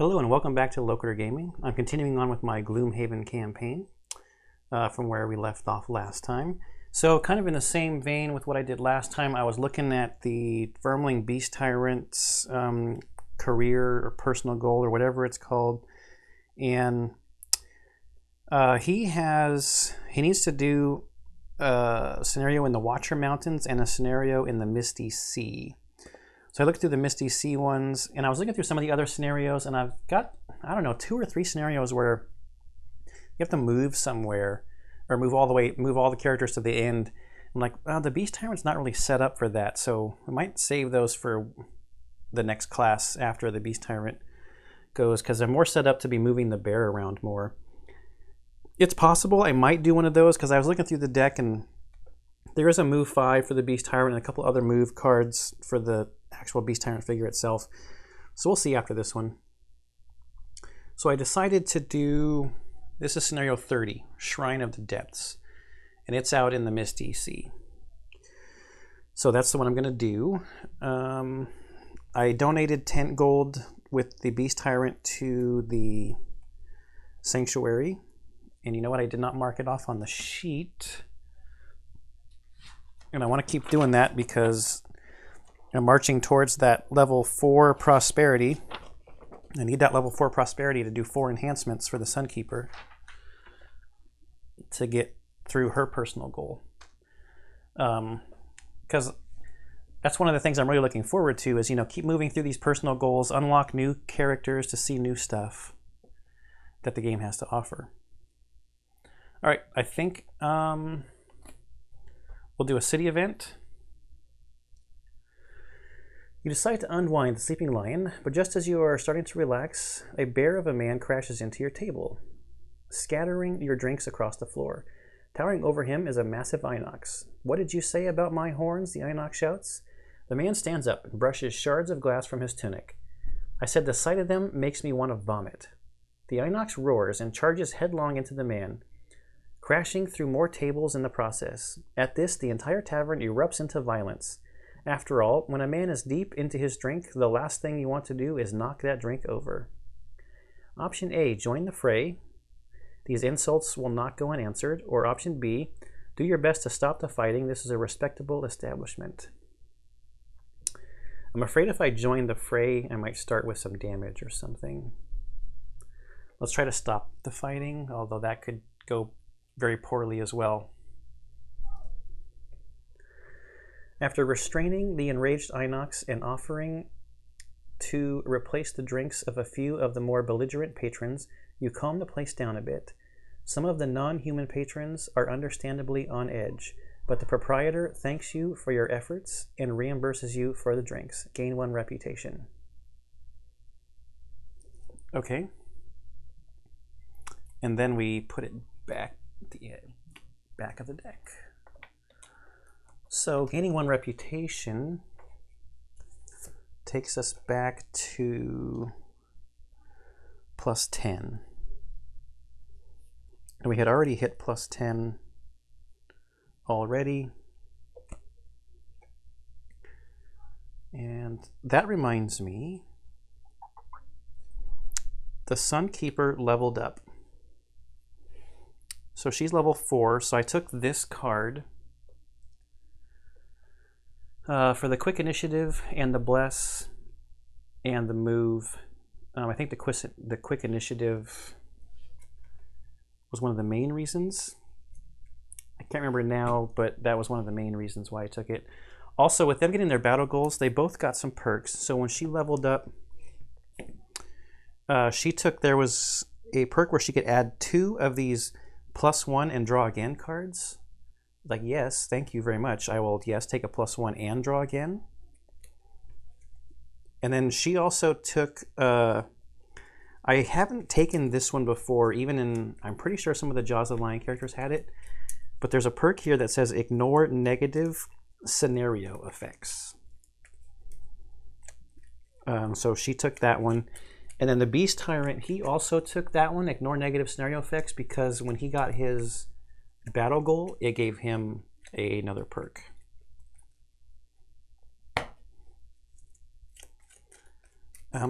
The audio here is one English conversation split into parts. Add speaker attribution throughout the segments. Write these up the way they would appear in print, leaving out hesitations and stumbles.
Speaker 1: Hello and welcome back to Locator Gaming. I'm continuing on with my Gloomhaven campaign from where we left off last time. So kind of in the same vein with what I did last time, I was looking at the Vermling Beast Tyrant's career or personal goal or whatever it's called. And he needs to do a scenario in the Watcher Mountains and a scenario in the Misty Sea. So I looked through the Misty Sea ones, and I was looking through some of the other scenarios, and I've got, I don't know, 2 or 3 scenarios where you have to move somewhere, or move all the characters to the end. I'm like, well, the Beast Tyrant's not really set up for that, so I might save those for the next class after the Beast Tyrant goes, because they're more set up to be moving the bear around more. It's possible I might do one of those, because I was looking through the deck, and there is a move 5 for the Beast Tyrant and a couple other move cards for the actual Beast Tyrant figure itself. So we'll see after this one. So I decided to do, this is scenario 30, Shrine of the Depths. And it's out in the Misty Sea. So that's the one I'm going to do. I donated 10 gold with the Beast Tyrant to the Sanctuary. And you know what? I did not mark it off on the sheet. And I want to keep doing that because I'm marching towards that level 4 prosperity. I need that level 4 prosperity to do 4 enhancements for the Sunkeeper to get through her personal goal. Because that's one of the things I'm really looking forward to is, you know, keep moving through these personal goals, unlock new characters to see new stuff that the game has to offer. All right, I think we'll do a city event. You decide to unwind the sleeping lion, but just as you are starting to relax, a bear of a man crashes into your table, scattering your drinks across the floor. Towering over him is a massive inox. "What did you say about my horns?" the inox shouts. The man stands up and brushes shards of glass from his tunic. "I said the sight of them makes me want to vomit." The inox roars and charges headlong into the man, crashing through more tables in the process. At this, the entire tavern erupts into violence. After all, when a man is deep into his drink, the last thing you want to do is knock that drink over. Option A, join the fray. These insults will not go unanswered. Or option B, do your best to stop the fighting. This is a respectable establishment. I'm afraid if I join the fray, I might start with some damage or something. Let's try to stop the fighting, although that could go very poorly as well. After restraining the enraged inox and offering to replace the drinks of a few of the more belligerent patrons, you calm the place down a bit. Some of the non-human patrons are understandably on edge, but the proprietor thanks you for your efforts and reimburses you for the drinks. Gain 1 reputation. Okay. And then we put it back at the back of the deck. So gaining 1 reputation takes us back to +10. And we had already hit +10 already. And that reminds me, the Sunkeeper leveled up. So she's level 4, so I took this card for the quick initiative and the bless and the move. I think the quick initiative was one of the main reasons. I can't remember now, but that was one of the main reasons why I took it. Also, with them getting their battle goals, they both got some perks. So when she leveled up, there was a perk where she could add 2 of these +1 and draw again cards. Like, yes, thank you very much. I will, yes, take a +1 and draw again. And then she also took, I haven't taken this one before, even in, I'm pretty sure some of the Jaws of the Lion characters had it, but there's a perk here that says ignore negative scenario effects. So she took that one. And then the Beast Tyrant, he also took that one, ignore negative scenario effects, because when he got his battle goal, it gave him another perk.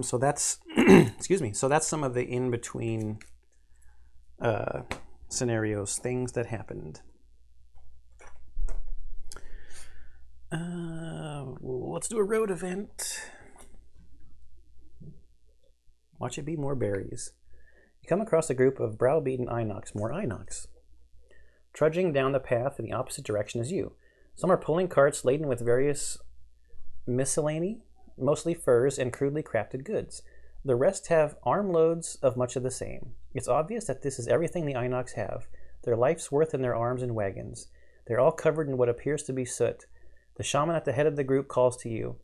Speaker 1: So that's Excuse me. So that's some of the in-between scenarios, things that happened. Let's do a road event. Watch it be more berries. You come across a group of browbeaten Inox, more Inox, trudging down the path in the opposite direction as you. Some are pulling carts laden with various miscellany, mostly furs and crudely crafted goods. The rest have armloads of much of the same. It's obvious that this is everything the Inox have, their life's worth in their arms and wagons. They're all covered in what appears to be soot. The shaman at the head of the group calls to you.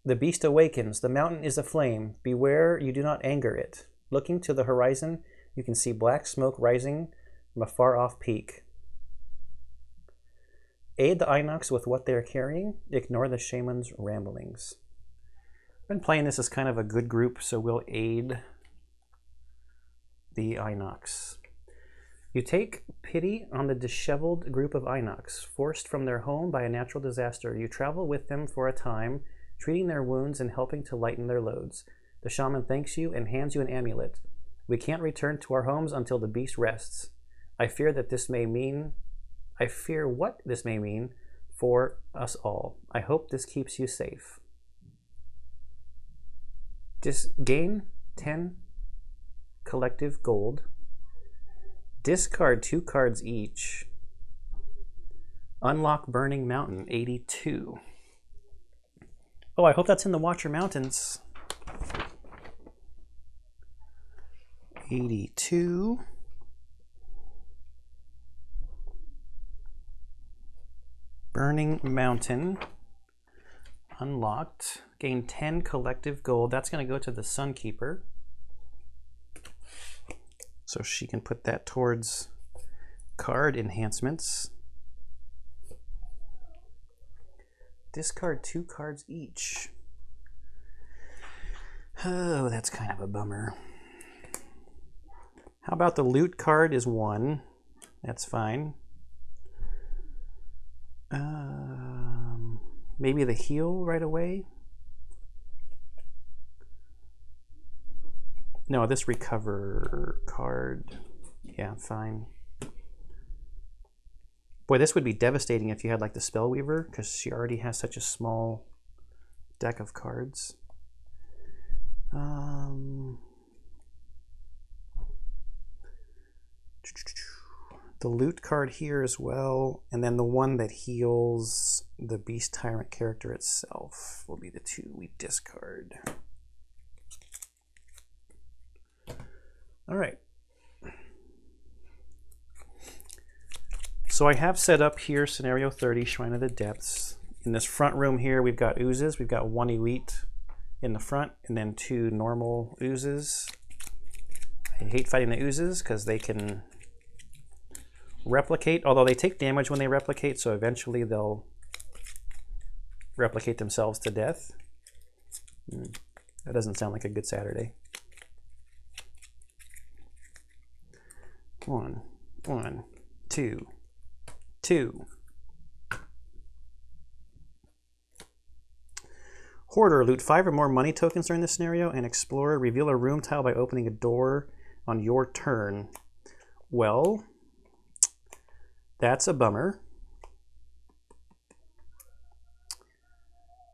Speaker 1: The beast awakens. The mountain is aflame. Beware you do not anger it. Looking to the horizon, you can see black smoke rising from a far-off peak. Aid the Inox with what they're carrying. Ignore the shaman's ramblings. I've been playing this as kind of a good group, so we'll aid the Inox. You take pity on the disheveled group of Inox, forced from their home by a natural disaster. You travel with them for a time, treating their wounds and helping to lighten their loads. The shaman thanks you and hands you an amulet. We can't return to our homes until the beast rests. I fear what this may mean for us all. I hope this keeps you safe. Gain 10 collective gold. Discard 2 cards each. Unlock Burning Mountain, 82. Oh, I hope that's in the Watcher Mountains. 82. Burning Mountain. Unlocked. Gain 10 collective gold. That's going to go to the Sunkeeper. So she can put that towards card enhancements. Discard 2 cards each. Oh, that's kind of a bummer. How about the loot card is 1? That's fine. Maybe the heal right away? No, this recover card. Yeah, fine. Boy, this would be devastating if you had like the Spellweaver, because she already has such a small deck of cards. The loot card here as well, and then the one that heals the Beast Tyrant character itself will be the 2 we discard. All right. So I have set up here scenario 30, Shrine of the Depths. In this front room here, we've got oozes. We've got 1 elite in the front and then 2 normal oozes. I hate fighting the oozes because they can replicate, although they take damage when they replicate, so eventually they'll replicate themselves to death. That doesn't sound like a good Saturday. 1, 2, 2. Hoarder, loot 5 or more money tokens during this scenario, and Explorer, reveal a room tile by opening a door on your turn. Well, that's a bummer.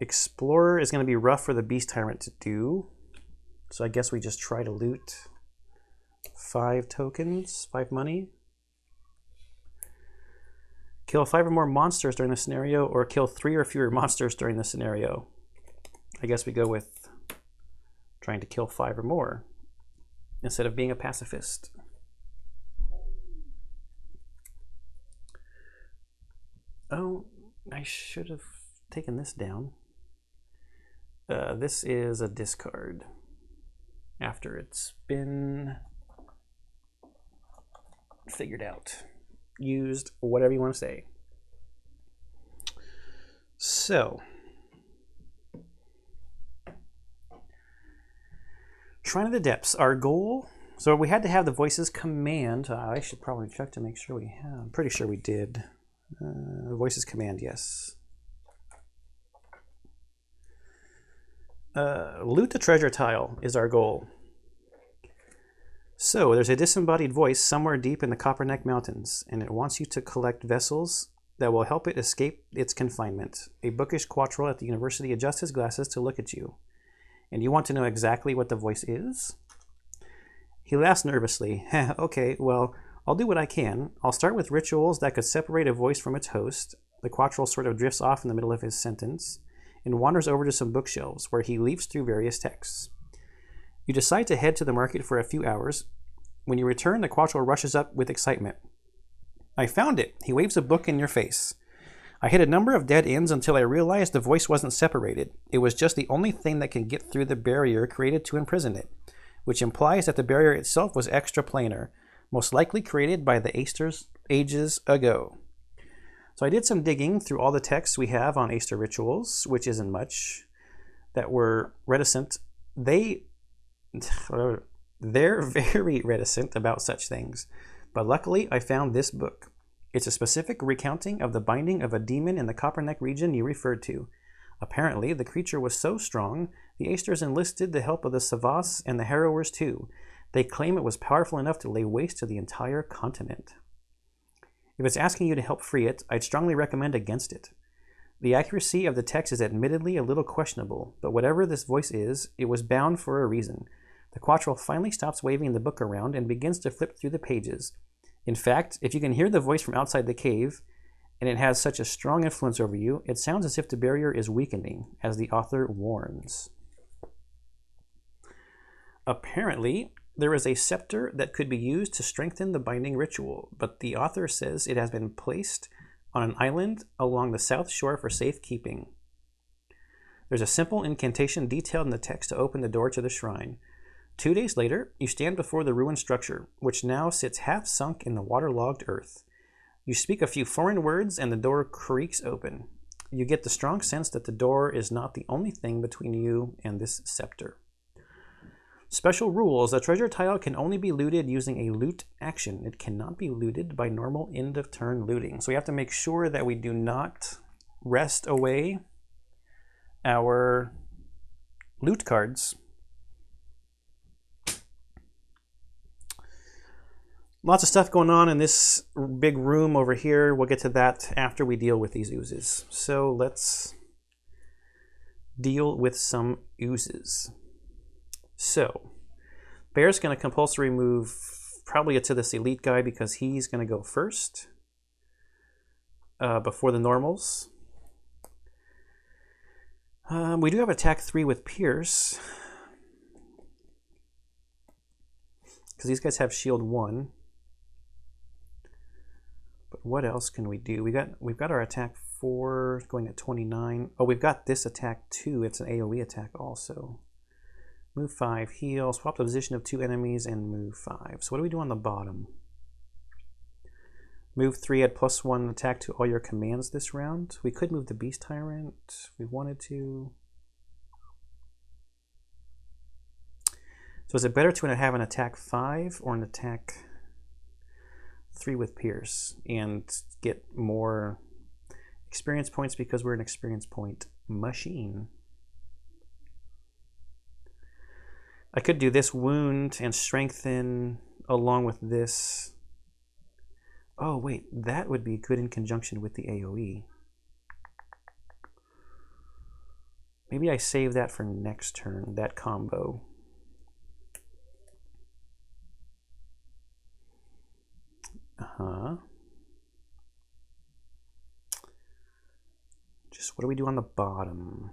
Speaker 1: Explorer is going to be rough for the Beast Tyrant to do, so I guess we just try to loot 5 tokens, 5 money. Kill 5 or more monsters during the scenario, or kill 3 or fewer monsters during the scenario. I guess we go with trying to kill 5 or more instead of being a pacifist. Oh, I should have taken this down. This is a discard after it's been figured out, used, whatever you want to say. So, Shrine of the Depths, our goal. So we had to have the voices command. I should probably check to make sure we have. I'm pretty sure we did. Voices command, yes. Loot the treasure tile is our goal. So, there's a disembodied voice somewhere deep in the Copperneck Mountains, and it wants you to collect vessels that will help it escape its confinement. A bookish quattrel at the university adjusts his glasses to look at you. And you want to know exactly what the voice is? He laughs nervously. Okay, well, I'll do what I can. I'll start with rituals that could separate a voice from its host. The quattrel sort of drifts off in the middle of his sentence and wanders over to some bookshelves where he leafs through various texts. You decide to head to the market for a few hours. When you return, the quattrel rushes up with excitement. I found it! He waves a book in your face. I hit a number of dead ends until I realized the voice wasn't separated. It was just the only thing that can get through the barrier created to imprison it, which implies that the barrier itself was extraplanar, most likely created by the Aesters ages ago. So I did some digging through all the texts we have on Aester rituals, which isn't much, that were reticent. They're very reticent about such things, but luckily I found this book. It's a specific recounting of the binding of a demon in the Copperneck region you referred to. Apparently, the creature was so strong, the Aesters enlisted the help of the Savas and the Harrowers too. They claim it was powerful enough to lay waste to the entire continent. If it's asking you to help free it, I'd strongly recommend against it. The accuracy of the text is admittedly a little questionable, but whatever this voice is, it was bound for a reason. The quattrel finally stops waving the book around and begins to flip through the pages. In fact, if you can hear the voice from outside the cave, and it has such a strong influence over you, it sounds as if the barrier is weakening, as the author warns. Apparently, there is a scepter that could be used to strengthen the binding ritual, but the author says it has been placed on an island along the south shore for safekeeping. There's a simple incantation detailed in the text to open the door to the shrine. 2 days later, you stand before the ruined structure, which now sits half sunk in the waterlogged earth. You speak a few foreign words and the door creaks open. You get the strong sense that the door is not the only thing between you and this scepter. Special rules. The treasure tile can only be looted using a loot action. It cannot be looted by normal end-of-turn looting. So we have to make sure that we do not rest away our loot cards. Lots of stuff going on in this big room over here. We'll get to that after we deal with these oozes. So let's deal with some oozes. So, Bear's going to compulsory move probably to this elite guy because he's going to go first before the normals. We do have attack 3 with Pierce because these guys have shield 1. But what else can we do? We've got our attack 4 going at 29. Oh, we've got this attack 2. It's an AoE attack also. Move 5, heal, swap the position of 2 enemies, and move 5. So what do we do on the bottom? Move 3, add +1 attack to all your commands this round. We could move the Beast Tyrant if we wanted to. So is it better to have an attack 5 or an attack 3 with Pierce and get more experience points because we're an experience point machine? I could do this wound and strengthen along with this. Oh wait, that would be good in conjunction with the AoE. Maybe I save that for next turn, that combo. Just what do we do on the bottom?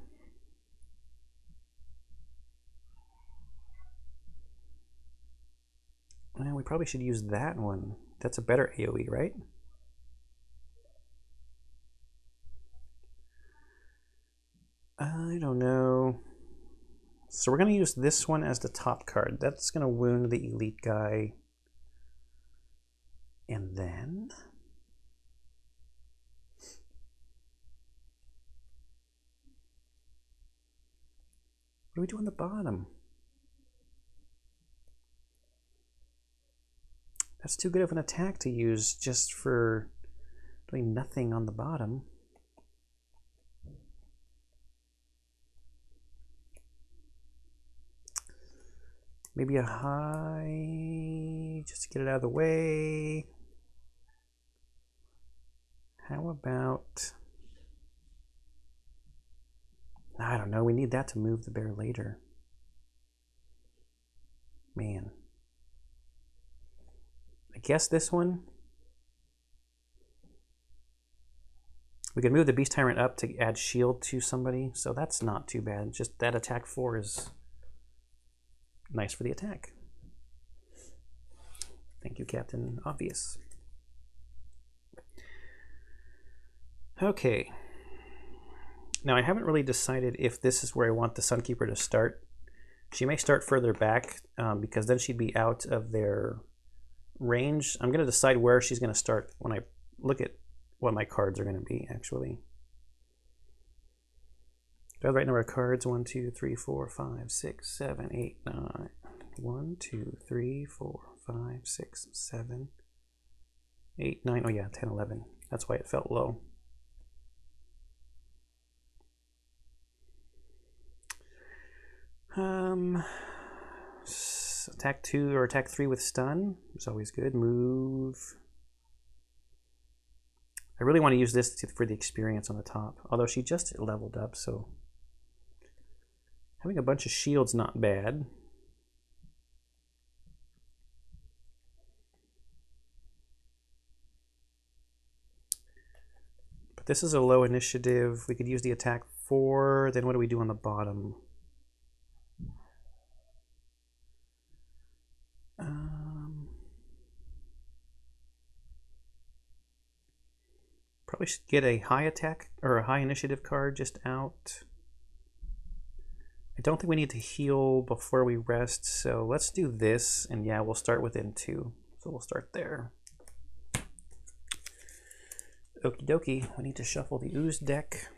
Speaker 1: Well, we probably should use that one. That's a better AoE, right? I don't know. So we're going to use this one as the top card. That's going to wound the elite guy. And then what do we do on the bottom? That's too good of an attack to use just for doing nothing on the bottom. Maybe a high, just to get it out of the way. How about, I don't know, we need that to move the bear later. Man. I guess this one. We could move the Beast Tyrant up to add shield to somebody, so that's not too bad. Just that attack 4 is nice for the attack. Thank you, Captain Obvious. Okay. Now, I haven't really decided if this is where I want the Sunkeeper to start. She may start further back because then she'd be out of their range. I'm going to decide where she's going to start when I look at what my cards are going to be, actually. Do I have the right number of cards? 1, 2, 3, 4, 5, 6, 7, 8, 9. 1, 2, 3, 4, 5, 6, 7, 8, 9. Oh, yeah, 10, 11. That's why it felt low. Attack 2 or attack 3 with stun is always good. Move. I really want to use this for the experience on the top, although she just leveled up, so having a bunch of shields not bad. But this is a low initiative. We could use the attack 4. Then what do we do on the bottom? Probably should get a high attack or a high initiative card just out. I don't think we need to heal before we rest, so let's do this, and yeah, we'll start within 2. So we'll start there. Okie dokie, we need to shuffle the Ooze deck.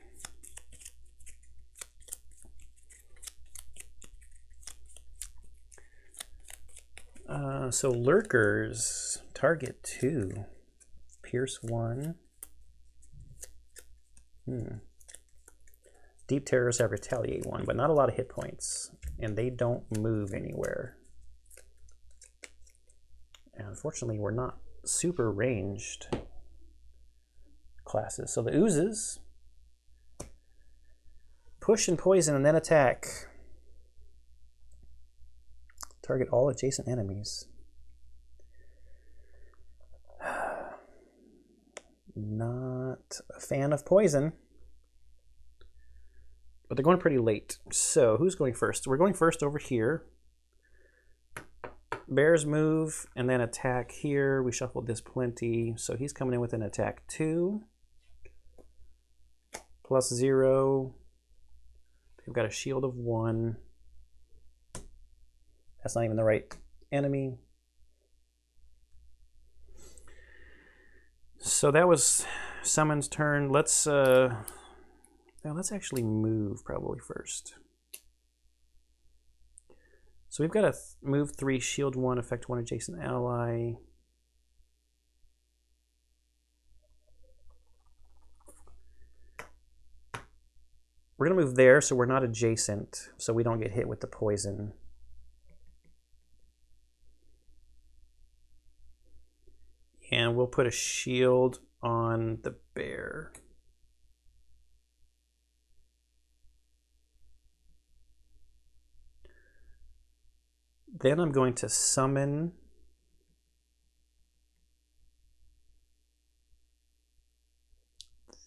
Speaker 1: So Lurkers, target 2, Pierce 1. Deep Terrors have Retaliate 1, but not a lot of hit points, and they don't move anywhere. And unfortunately, we're not super ranged classes. So the Oozes push and poison and then attack. Target all adjacent enemies. Not a fan of poison, but they're going pretty late. So who's going first? We're going first over here. Bears move and then attack here. We shuffled this plenty, so he's coming in with an attack 2 plus 0. We've got a shield of 1. That's not even the right enemy. So that was Summon's turn. Let's actually move probably first. So we've got to move 3, shield 1, affect 1 adjacent ally. We're going to move there so we're not adjacent, so we don't get hit with the poison. And we'll put a shield on the bear. Then I'm going to summon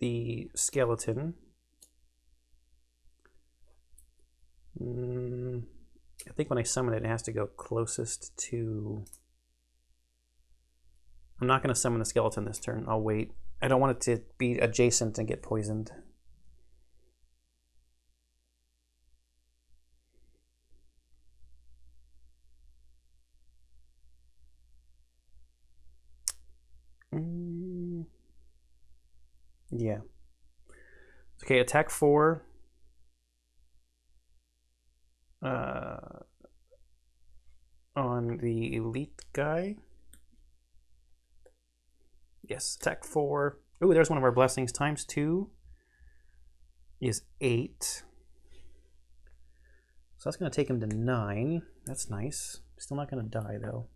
Speaker 1: the skeleton. I think when I summon it, it has to go closest to... I'm not going to summon the skeleton this turn. I'll wait. I don't want it to be adjacent and get poisoned. Yeah. Okay, attack 4. On the elite guy. Yes, attack 4. Ooh, there's one of our blessings. Times 2 is 8. So that's going to take him to 9. That's nice. Still not going to die, though,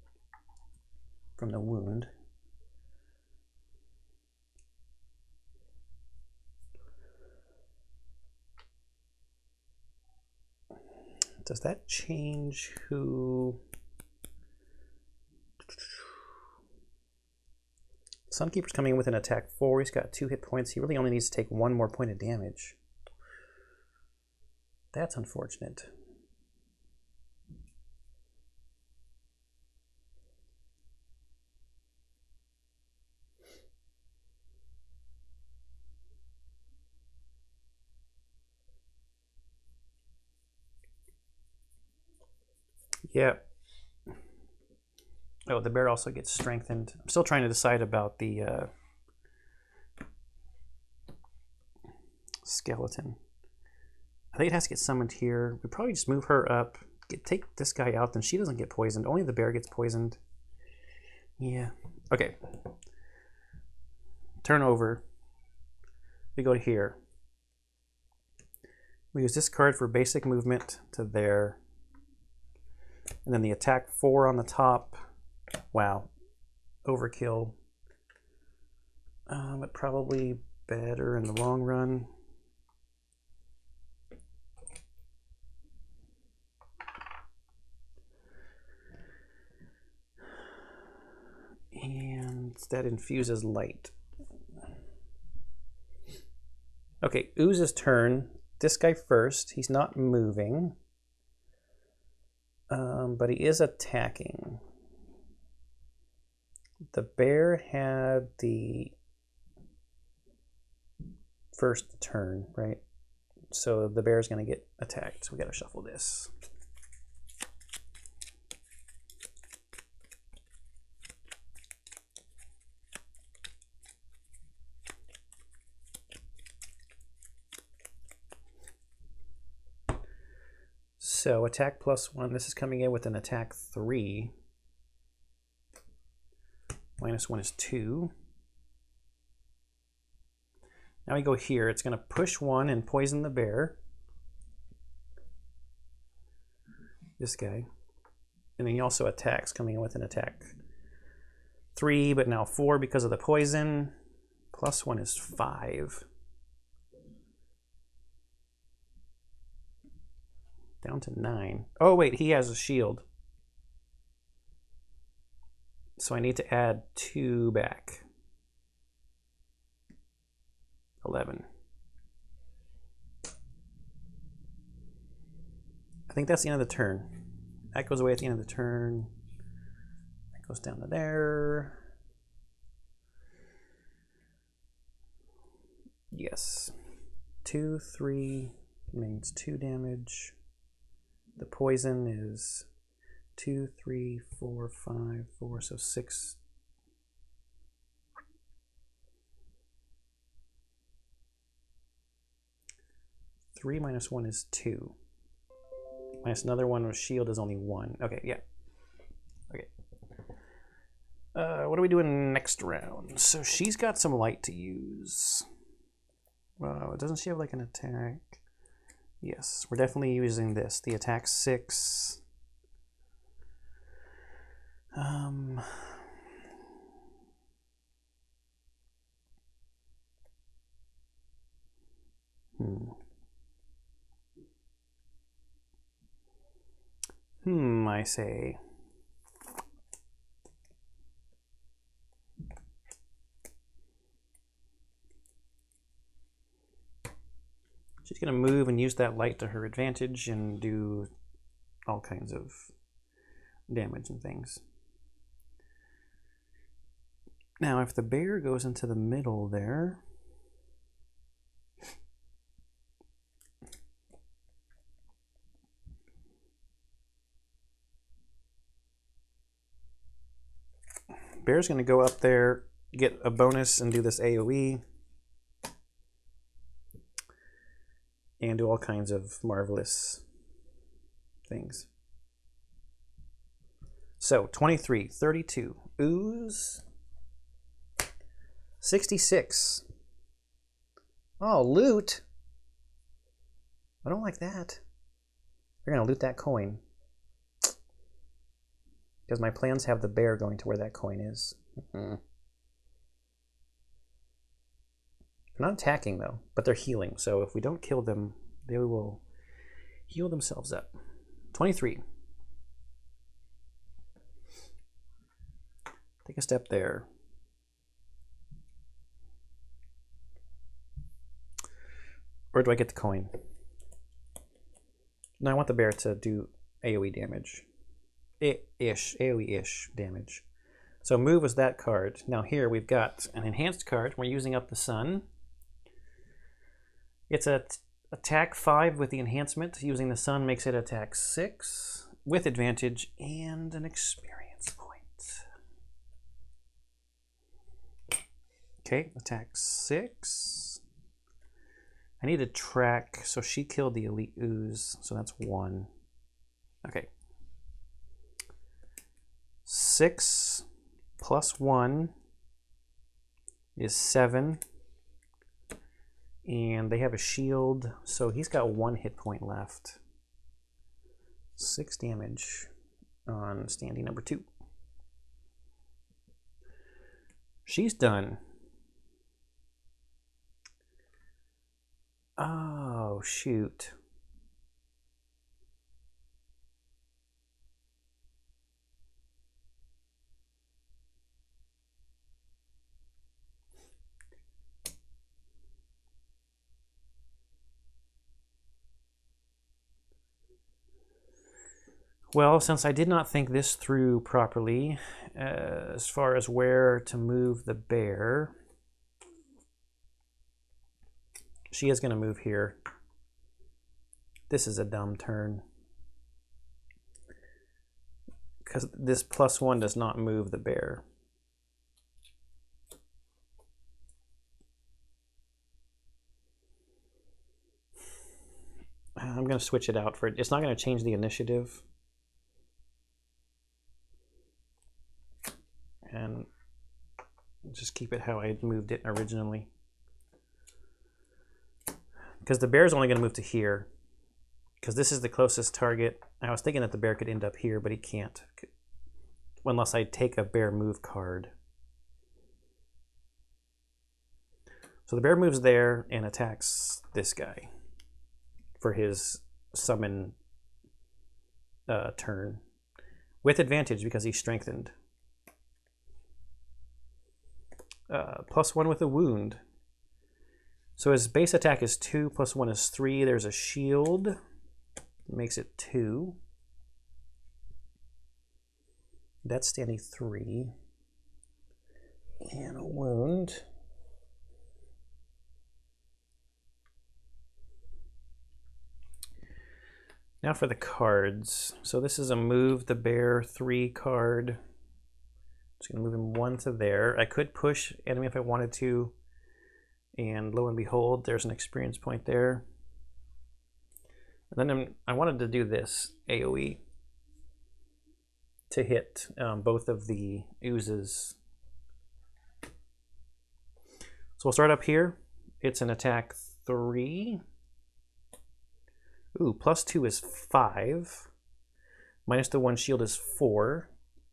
Speaker 1: from the wound. Does that change who... Sunkeeper's coming in with an attack 4. He's got 2 hit points. He really only needs to take 1 more point of damage. That's unfortunate. Yeah. Oh, the bear also gets strengthened. I'm still trying to decide about the skeleton. I think it has to get summoned here. We probably just move her up, take this guy out, then she doesn't get poisoned. Only the bear gets poisoned. Yeah. Okay. Turn over. We go to here. We use this card for basic movement to there. And then the attack 4 on the top. Wow. Overkill. But probably better in the long run. And that infuses light. Okay, Ooze's turn. This guy first. He's not moving. But he is attacking. The bear had the first turn, right? So the bear's going to get attacked. So we got to shuffle this. So attack +1. This is coming in with an attack 3. -1 is 2. Now we go here. It's going to push 1 and poison the bear. This guy. And then he also attacks, coming in with an attack 3, but now 4 because of the poison. +1 is 5. Down to 9. Oh, wait, he has a shield. So I need to add 2 back. 11. I think that's the end of the turn. That goes away at the end of the turn. That goes down to there. Yes. 2, 3 means 2 damage. The poison is 2, 3, 4, 5, 4, so 6. Three minus 1 is 2. Minus another one with shield is only 1. Okay, yeah. Okay. What are we doing next round? So she's got some light to use. Doesn't she have like an attack? Yes, we're definitely using this. The attack 6. I say. She's going to move and use that light to her advantage and do all kinds of damage and things. Now, if the bear goes into the middle there, bear's going to go up there, get a bonus and do this AoE. And do all kinds of marvelous things. So, 23, 32. Ooze. 66. Oh, loot. I don't like that. They're going to loot that coin. Because my plans have the bear going to where that coin is. They're not attacking, though, but they're healing. So if we don't kill them, they will heal themselves up. 23. Take a step there. Or do I get the coin? No, I want the bear to do AoE damage. AoE-ish damage. So move was that card. Now here we've got an enhanced card. We're using up the sun. It's a attack 5 with the enhancement. Using the sun makes it attack 6 with advantage and an experience point. Okay, attack 6. I need to track, so she killed the elite ooze, so that's 1. Okay. 6 plus 1 is 7. And they have a shield, so he's got 1 hit point left. 6 damage on standing number 2. She's done. Oh, shoot. Well, since I did not think this through properly, as far as where to move the bear, she is going to move here. This is a dumb turn. Because this +1 does not move the bear. I'm going to switch it out for it. It's not going to change the initiative. And just keep it how I moved it originally. Because the bear is only going to move to here. Because this is the closest target. I was thinking that the bear could end up here, but he can't. Unless I take a bear move card. So the bear moves there and attacks this guy for his summon turn. With advantage because he's strengthened. +1 with a wound. So his base attack is 2, +1 is 3. There's a shield. Makes it 2. That's standing 3. And a wound. Now for the cards. So this is a move the bear 3 card. Just going to move him 1 to there. I could push enemy if I wanted to. And lo and behold, there's an experience point there. And then I wanted to do this AoE to hit both of the oozes. So we'll start up here. It's an attack 3. Ooh, +2 is 5. Minus the 1 shield is 4.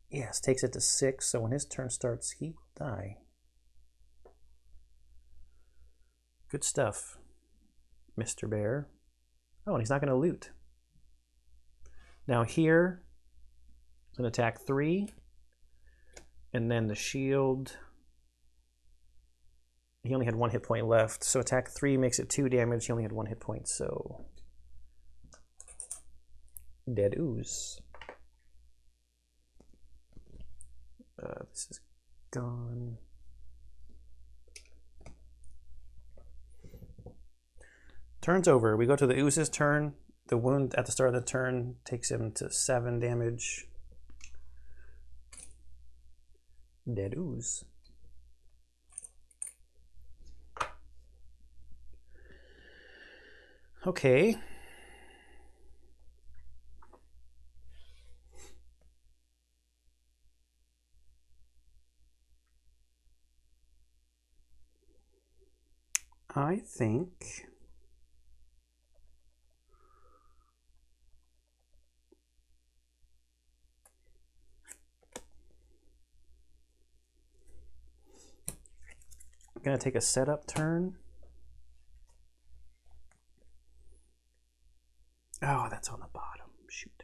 Speaker 1: Yes, takes it to 6. So when his turn starts, he will die. Good stuff, Mr. Bear. Oh, and he's not going to loot. Now here, it's an attack 3. And then the shield. He only had 1 hit point left. So attack 3 makes it 2 damage. He only had 1 hit point, so dead ooze. This is gone. Turn's over. We go to the ooze's turn. The wound at the start of the turn takes him to 7 damage. Dead ooze. Okay. I think Gonna take a setup turn. Oh, that's on the bottom. Shoot.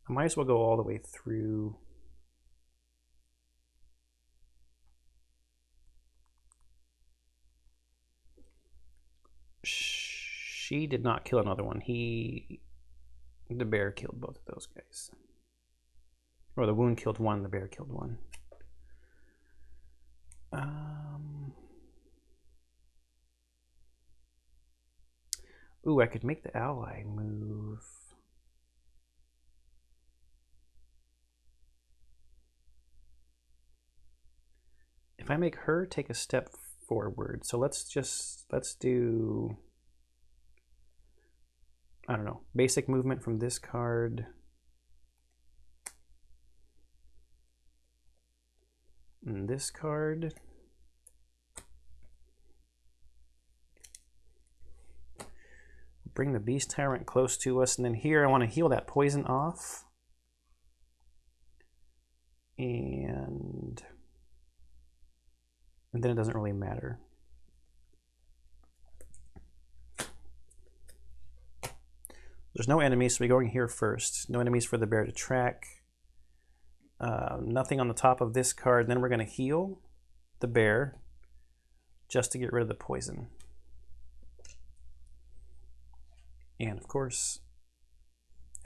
Speaker 1: I might as well go all the way through. She did not kill another one. The bear killed both of those guys. Or the wound killed one, the bear killed one. Ooh, I could make the ally move. If I make her take a step forward, so let's do, I don't know, basic movement from this card. And this card. Bring the Beast Tyrant close to us, and then here I want to heal that poison off. And then it doesn't really matter. There's no enemies, so we're going here first. No enemies for the bear to track. Nothing on the top of this card. Then we're going to heal the bear just to get rid of the poison. And of course,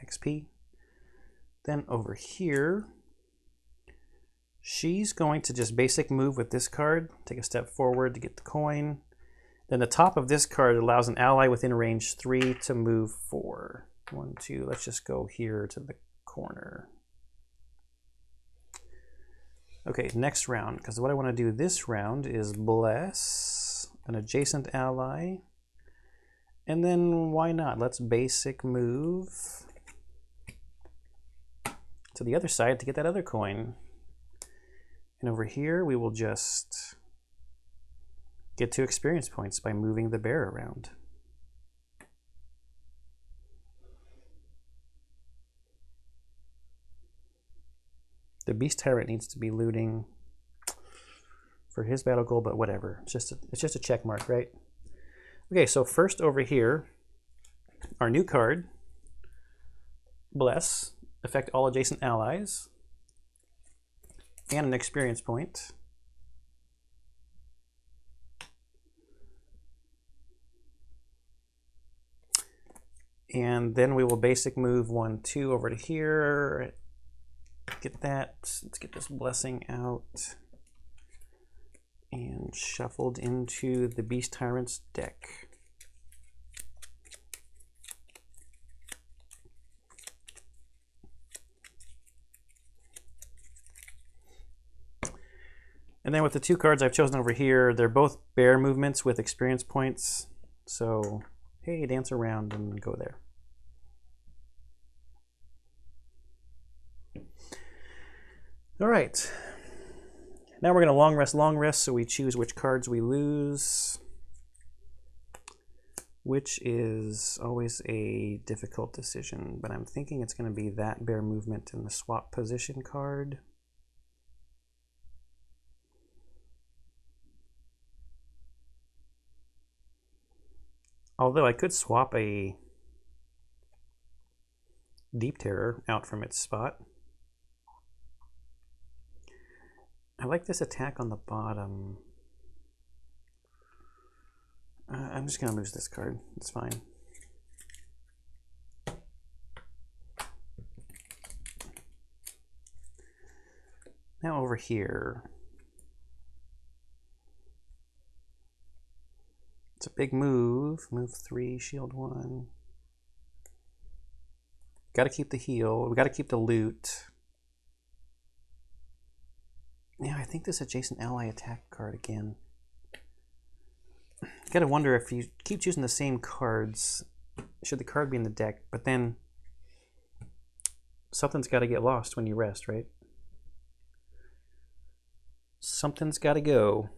Speaker 1: XP. Then over here, she's going to just basic move with this card, take a step forward to get the coin. Then the top of this card allows an ally within range 3 to move 4. 1, 2, let's just go here to the corner. Okay, next round, because what I want to do this round is bless an adjacent ally. And then why not? Let's basic move to the other side to get that other coin. And over here, we will just get 2 experience points by moving the bear around. The Beast Tyrant needs to be looting for his battle goal, but whatever. It's just a check mark, right? Okay, so first over here, our new card, Bless, affect all adjacent allies, and an experience point. And then we will basic move 1, 2 over to here. Get that. Let's get this blessing out and shuffled into the Beast Tyrant's deck. And then with the 2 cards I've chosen over here, they're both bear movements with experience points. So, hey, dance around and go there. All right. Now we're going to long rest, so we choose which cards we lose, which is always a difficult decision, but I'm thinking it's going to be that bear movement and the swap position card. Although I could swap a Deep Terror out from its spot. I like this attack on the bottom. I'm just going to lose this card. It's fine. Now over here. It's a big move. Move 3, shield 1. Got to keep the heal. We got to keep the loot. Yeah, I think this adjacent ally attack card again. Gotta wonder if you keep choosing the same cards, should the card be in the deck? But then something's got to get lost when you rest, right? Something's got to go.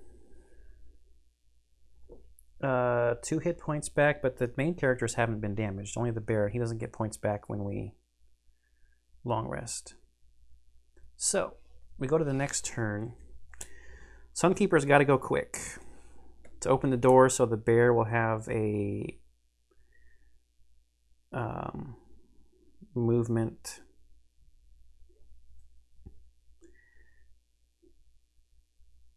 Speaker 1: 2 hit points back, but the main characters haven't been damaged. Only the bear. He doesn't get points back when we long rest. So, we go to the next turn. Sunkeeper's got to go quick to open the door so the bear will have a movement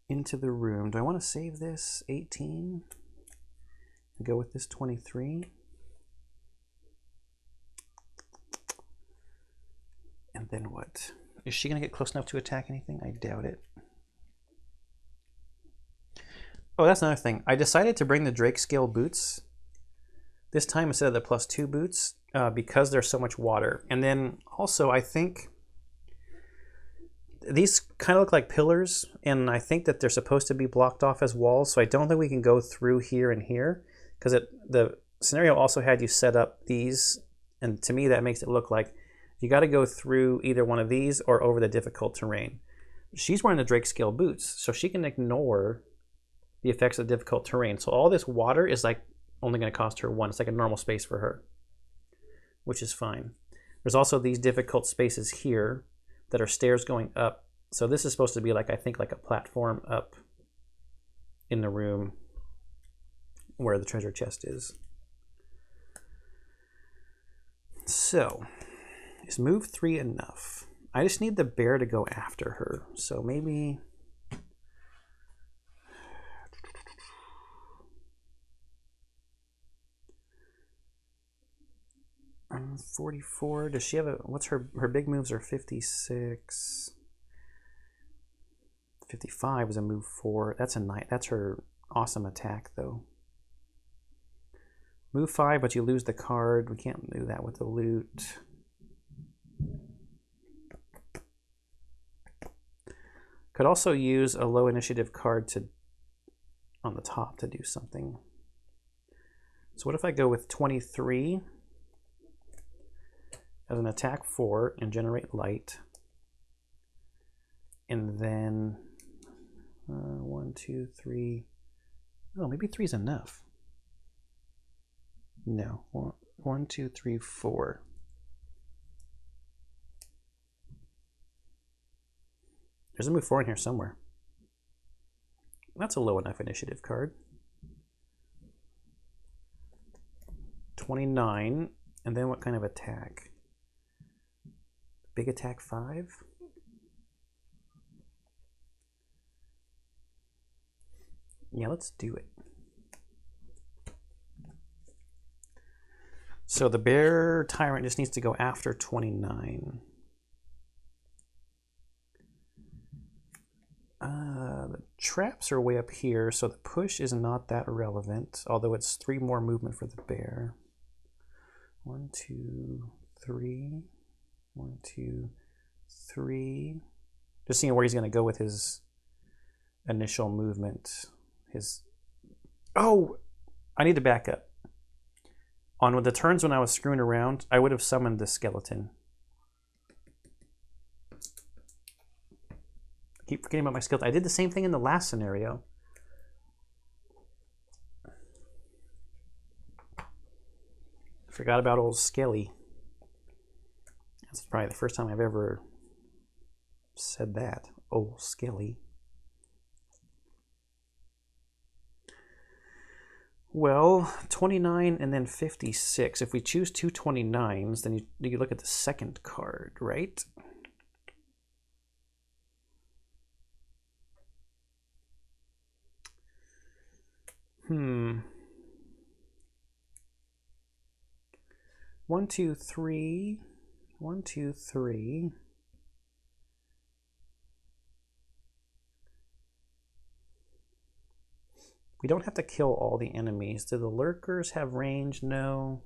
Speaker 1: into the room. Do I want to save this 18 and go with this 23? And then what? Is she going to get close enough to attack anything? I doubt it. Oh, that's another thing. I decided to bring the Drake scale boots this time instead of the +2 boots because there's so much water. And then also I think these kind of look like pillars, and I think that they're supposed to be blocked off as walls, so I don't think we can go through here and here because the scenario also had you set up these, and to me that makes it look like you got to go through either one of these or over the difficult terrain. She's wearing the Drake scale boots, so she can ignore the effects of difficult terrain. So all this water is like only going to cost her 1. It's like a normal space for her, which is fine. There's also these difficult spaces here that are stairs going up. So this is supposed to be like, I think, like a platform up in the room where the treasure chest is. So, is move 3 enough? I just need the bear to go after her. So maybe 44. Does she have a, what's her big moves are 56. 55 is a move 4. That's a 9. That's her awesome attack though. Move 5, but you lose the card. We can't do that with the loot. Could also use a low initiative card to on the top to do something. So what if I go with 23 as an attack 4 and generate light, and then 1, 2, 3. Oh, maybe 3 is enough. No, 1, 2, 3, 4. There's a move 4 in here somewhere. That's a low enough initiative card. 29, and then what kind of attack? Big attack 5? Yeah, let's do it. So the bear tyrant just needs to go after 29. The traps are way up here, so the push is not that relevant, although it's 3 more movement for the bear. 1, 2, 3. 1, 2, 3. Just seeing where he's going to go with his initial movement. Oh, I need to back up. On the turns when I was screwing around, I would have summoned the skeleton. I keep forgetting about my skeleton. I did the same thing in the last scenario. Forgot about old Skelly. That's probably the first time I've ever said that. Old Skelly. Well, 29 and then 56. If we choose 2 29s, then you look at the second card, right? One, two, three. 1, 2, 3. We don't have to kill all the enemies. Do the lurkers have range? No.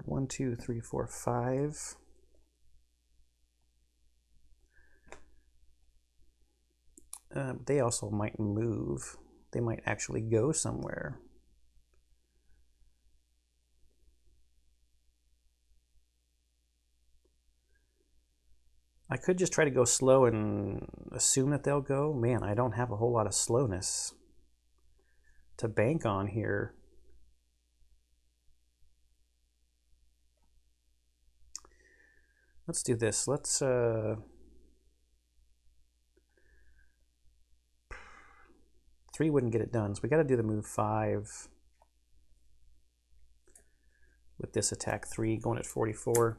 Speaker 1: One, 2, 3, 4, 5. They also might move. They might actually go somewhere. I could just try to go slow and assume that they'll go. Man, I don't have a whole lot of slowness to bank on here. Let's do this. Let's 3 wouldn't get it done, so we got to do the move 5 with this attack 3 going at 44.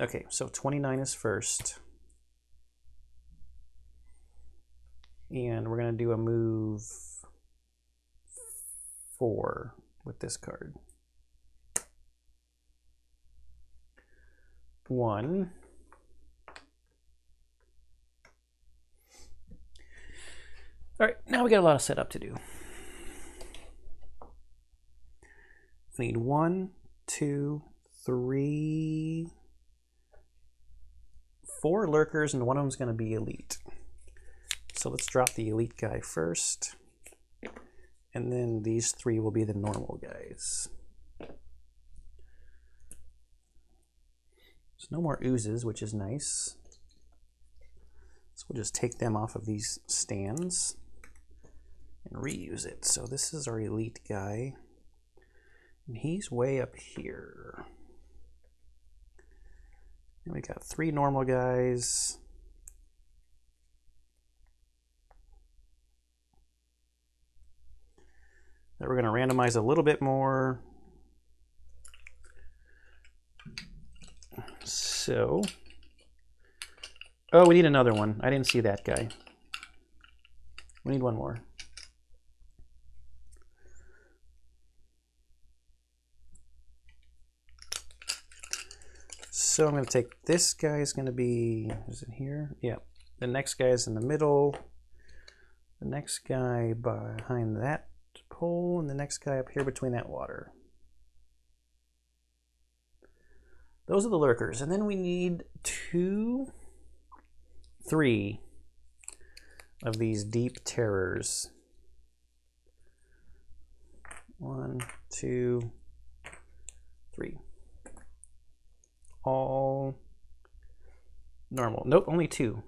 Speaker 1: Okay, so 29 is first. And we're going to do a move 4 with this card. 1. All right, now we got a lot of setup to do. We need 1, 2, 3, 4 lurkers, and one of them is going to be elite. So let's drop the elite guy first, and then these 3 will be the normal guys. There's no more oozes, which is nice. So we'll just take them off of these stands and reuse it. So this is our elite guy, and he's way up here. And we got 3 normal guys. That we're going to randomize a little bit more. So, oh, we need another one. I didn't see that guy. We need one more. So I'm going to take this guy is going to be, is it here? Yeah. The next guy is in the middle. The next guy behind that pole, and the next guy up here between that water. Those are the lurkers. And then we need 2, 3 of these deep terrors. 1, 2, 3. All normal. Nope, only 2.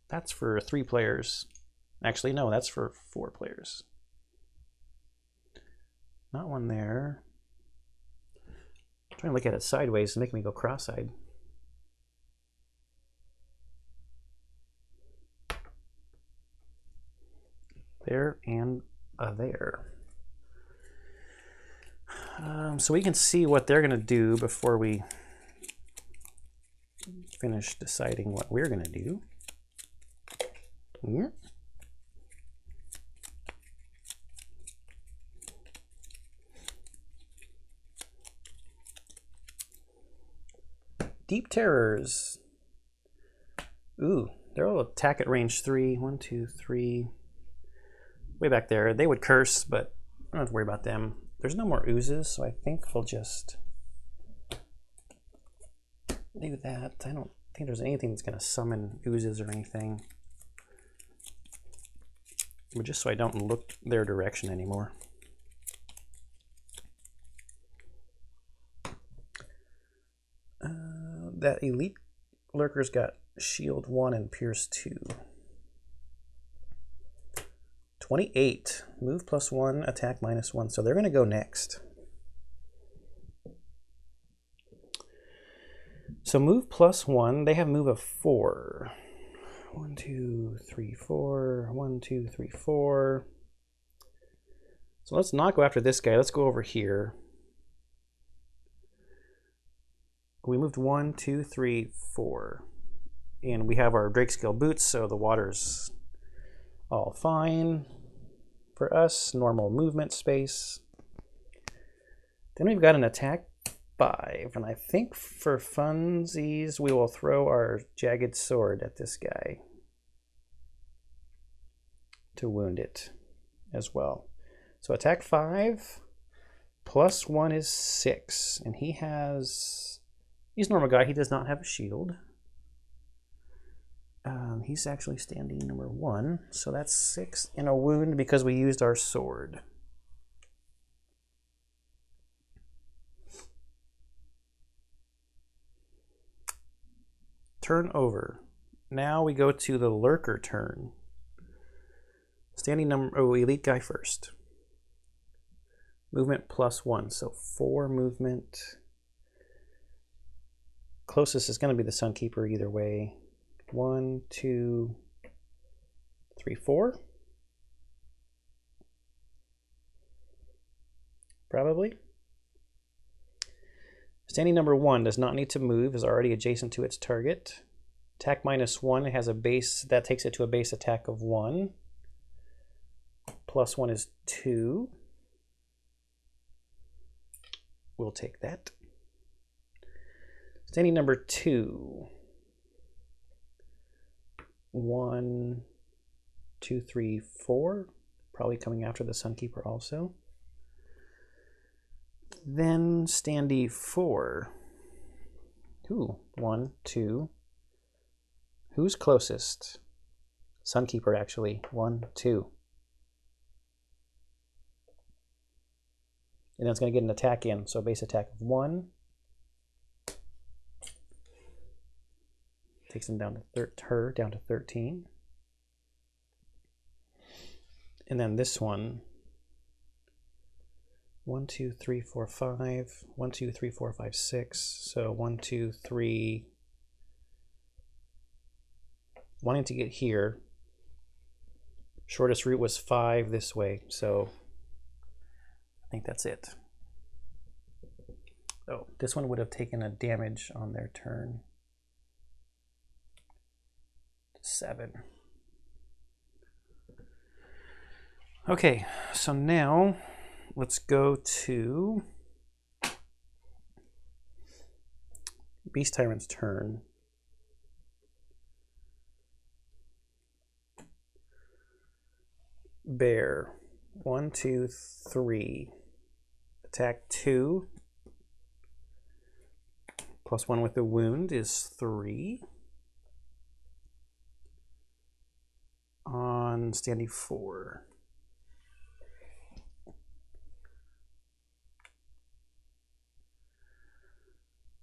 Speaker 1: That's for 3 players. Actually, no, that's for 4 players. Not one there. I'm trying to look at it sideways to make me go cross-eyed. There and there. So we can see what they're going to do before we finish deciding what we're going to do. Here. Deep terrors. Ooh, they're all attack at range 3. 1, 2, 3. Way back there. They would curse, but I don't have to worry about them. There's no more oozes, so I think we'll just do that. I don't think there's anything that's going to summon oozes or anything. But just so I don't look their direction anymore. That elite lurker's got shield 1 and pierce 2. 28. Move +1, attack -1. So they're going to go next. So move +1. They have move of 4. 1, 2, 3, 4. 1, 2, 3, 4. So let's not go after this guy. Let's go over here. We moved 1, 2, 3, 4. And we have our Drakescale boots, so the water's all fine for us. Normal movement space. Then we've got an attack 5. And I think for funsies, we will throw our jagged sword at this guy to wound it as well. So attack 5 +1 is 6. And he has... He's a normal guy. He does not have a shield. He's actually standing number 1. So that's 6 in a wound because we used our sword. Turn over. Now we go to the lurker turn. Standing number, oh, elite guy first. Movement +1, so 4 movement. Closest is going to be the Sunkeeper either way. 1, 2, 3, 4. Probably. Standing number 1 does not need to move, is already adjacent to its target. Attack -1 has a base, that takes it to a base attack of 1. +1 is 2. We'll take that. Standing number 2. 1, 2, 3, 4. Probably coming after the Sunkeeper also. Then standee 4. Ooh, 1, 2. Who's closest? Sunkeeper, actually. 1, 2. And then it's going to get an attack in, so base attack of 1. Takes him down to her down to 13. And then this one. 1, 2, 3, 4, 5. 1, 2, 3, 4, 5, 6. So 1, 2, 3. Wanting to get here. Shortest route was 5 this way, so I think that's it. Oh, this one would have taken a damage on their turn. 7. Okay, so now let's go to Beast Tyrant's turn. Bear. 1, 2, 3. Attack 2. +1 with the wound is 3. On standee 4.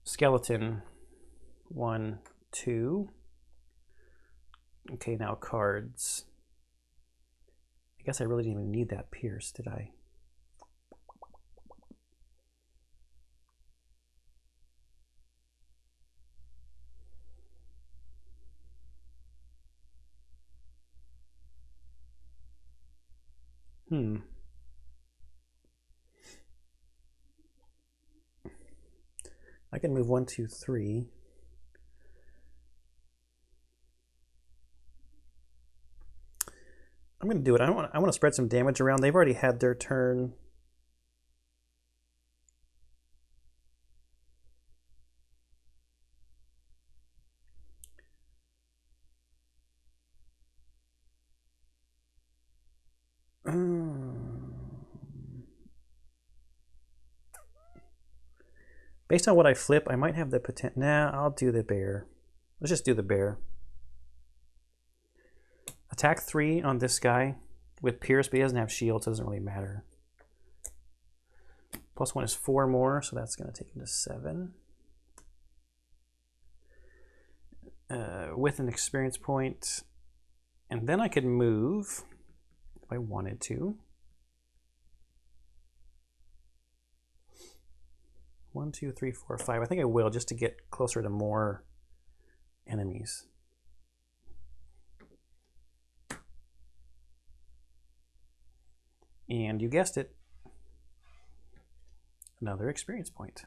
Speaker 1: Skeleton. 1, 2. Okay, now cards. I guess I really didn't even need that pierce, did I? I can move 1, 2, 3. I'm going to do it. I want to spread some damage around. They've already had their turn. Based on what I flip, I might have the potential. Nah, I'll do the bear. Let's just do the bear. Attack 3 on this guy with pierce, but he doesn't have shield, so it doesn't really matter. +1 is 4 more, so that's going to take him to 7. With an experience point. And then I could move if I wanted to. 1, 2, 3, 4, 5. I think I will, just to get closer to more enemies. And you guessed it, another experience point.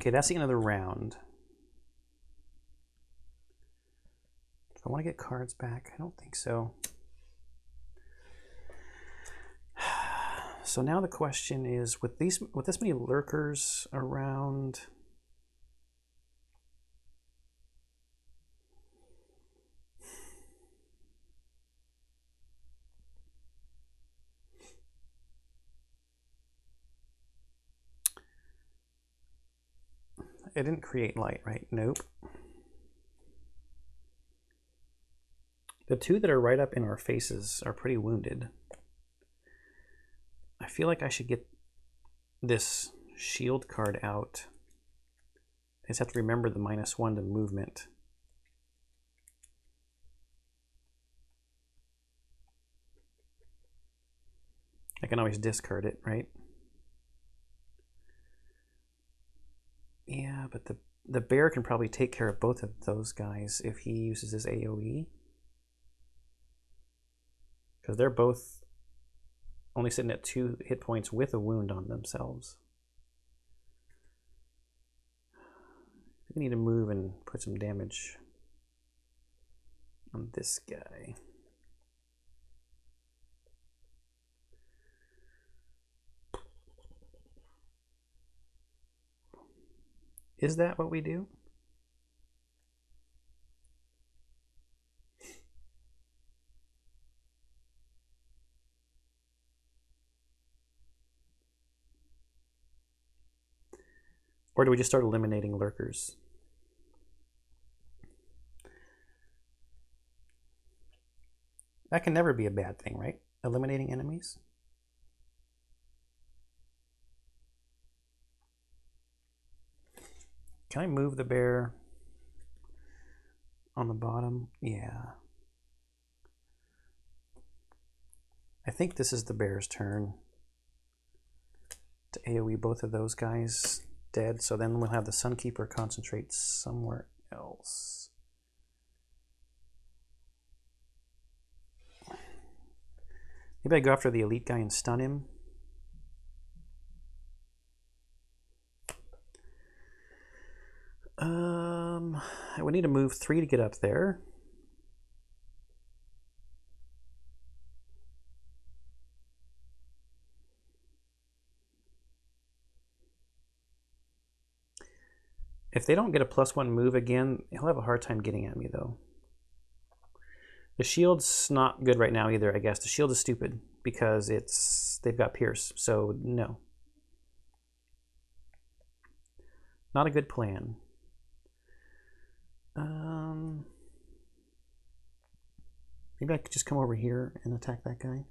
Speaker 1: Okay, that's the end of the round. Do I want to get cards back? I don't think so. So now the question is, with this many lurkers around, it didn't create light, right? Nope. The 2 that are right up in our faces are pretty wounded. I feel like I should get this shield card out I just have to remember the -1 to movement. I can always discard it, right? Yeah, but the bear can probably take care of both of those guys if he uses his AoE. Because they're both only sitting at 2 hit points with a wound on themselves. We need to move and put some damage on this guy. Is that what we do? Or do we just start eliminating lurkers? That can never be a bad thing, right? Eliminating enemies? Can I move the bear on the bottom? Yeah. I think this is the bear's turn to AoE both of those guys dead. So then we'll have the Sunkeeper concentrate somewhere else. Maybe I go after the elite guy and stun him. I would need to move 3 to get up there. If they don't get a +1 move again, he'll have a hard time getting at me though. The shield's not good right now either, I guess. The shield is stupid because they've got Pierce, so no. Not a good plan. Maybe I could just come over here and attack that guy.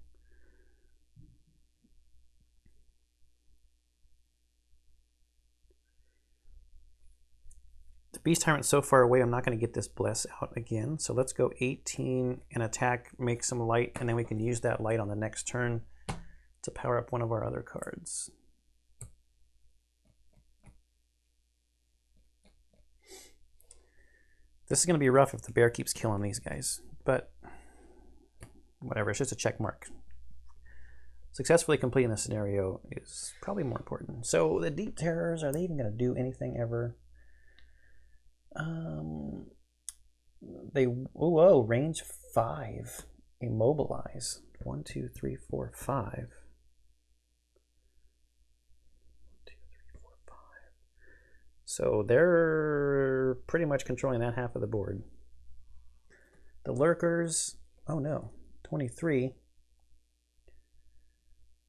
Speaker 1: The Beast Tyrant's so far away, I'm not going to get this Bless out again. So let's go 18 and attack, make some light, and then we can use that light on the next turn to power up one of our other cards. This is going to be rough if the bear keeps killing these guys, but whatever, it's just a check mark. Successfully completing the scenario is probably more important. So the Deep Terrors, are they even going to do anything ever? Whoa, range 5, immobilize. 1, 2, 3, 4, 5. 1, 2, 3, 4, 5. So they're pretty much controlling that half of the board. The lurkers, oh no, 23.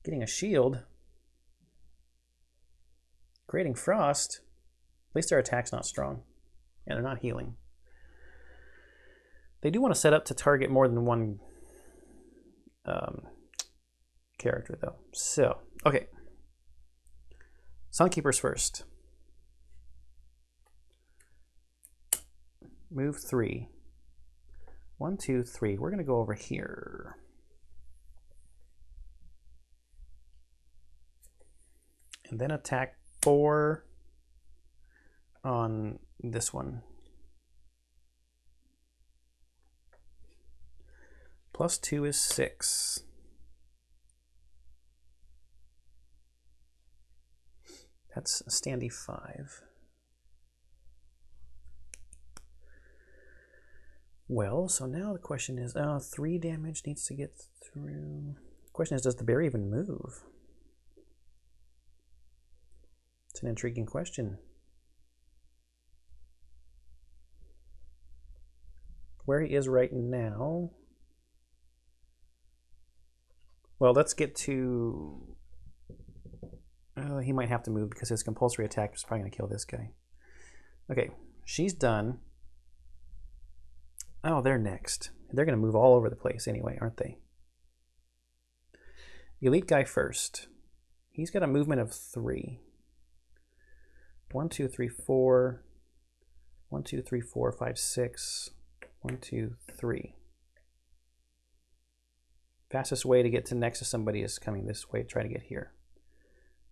Speaker 1: Getting a shield. Creating frost. At least their attack's not strong. And they're not healing. They do want to set up to target more than one character though. So, okay. Sunkeepers first. Move 3. 1, 2, 3. We're going to go over here. And then attack 4 on this one. +2 is 6. That's a standy 5. Well, so now the question is, 3 damage needs to get through. The question is, does the bear even move? It's an intriguing question. Where he is right now. Well, let's get to... he might have to move because his compulsory attack is probably going to kill this guy. Okay, she's done. Oh, they're next. They're going to move all over the place anyway, aren't they? The elite guy first. He's got a movement of 3. 1, 2, 3, 4. 1, 2, 3, 4, 5, 6. 1, 2, 3. Fastest way to get to next to somebody is coming this way, try to get here.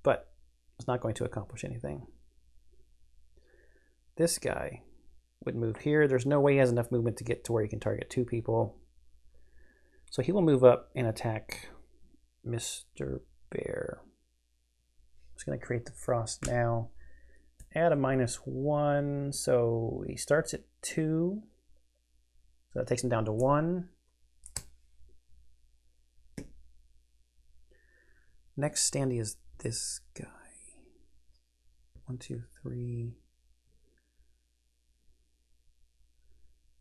Speaker 1: But it's not going to accomplish anything. This guy would move here. There's no way he has enough movement to get to where he can target 2 people. So he will move up and attack Mr. Bear. I'm just going to create the frost now. Add a -1, so he starts at 2. So that takes him down to 1. Next standee is this guy. 1, 2, 3,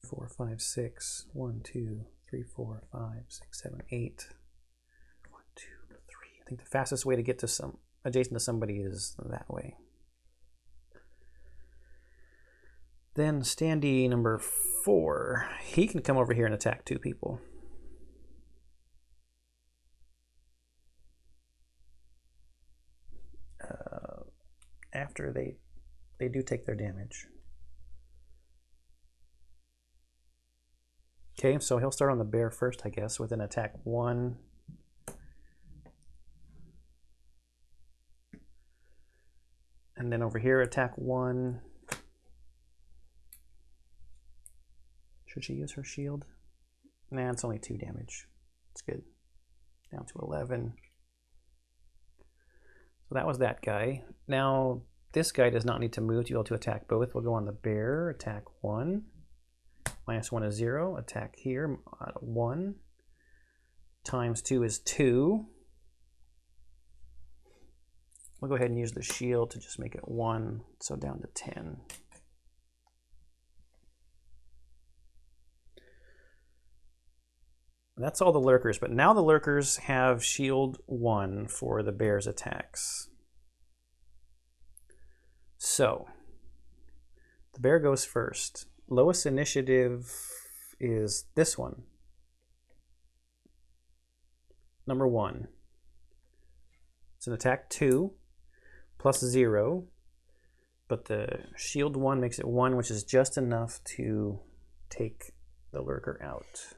Speaker 1: 4, 5, 6. 1, 2, 3, 4, 5, 6, 7, 8. 1, 2, 3. I think the fastest way to get to some adjacent to somebody is that way. Then standee number 4. He can come over here and attack 2 people. After they do take their damage. Okay, so he'll start on the bear first, I guess, with an attack 1. And then over here, attack 1. Should she use her shield? Nah, it's only 2 damage. It's good. Down to 11. So that was that guy. Now, this guy does not need to move to be able to attack both. We'll go on the bear, attack 1. -1 is 0. Attack here, 1. Times 2 is 2. We'll go ahead and use the shield to just make it 1, so down to 10. That's all the lurkers, but now the lurkers have shield 1 for the bear's attacks. So, the bear goes first. Lowest initiative is this one. Number 1. It's an attack 2 plus 0, but the shield 1 makes it 1, which is just enough to take the lurker out.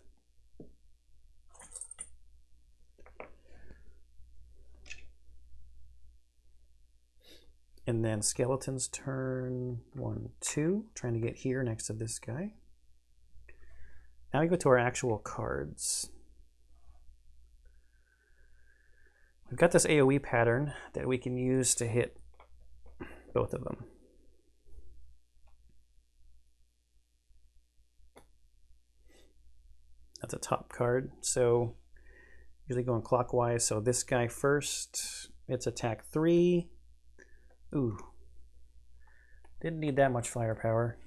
Speaker 1: And then skeleton's turn 1, 2, trying to get here next to this guy. Now we go to our actual cards. We've got this AoE pattern that we can use to hit both of them. That's a top card, so usually going clockwise. So this guy first, it's attack 3. Ooh, didn't need that much firepower.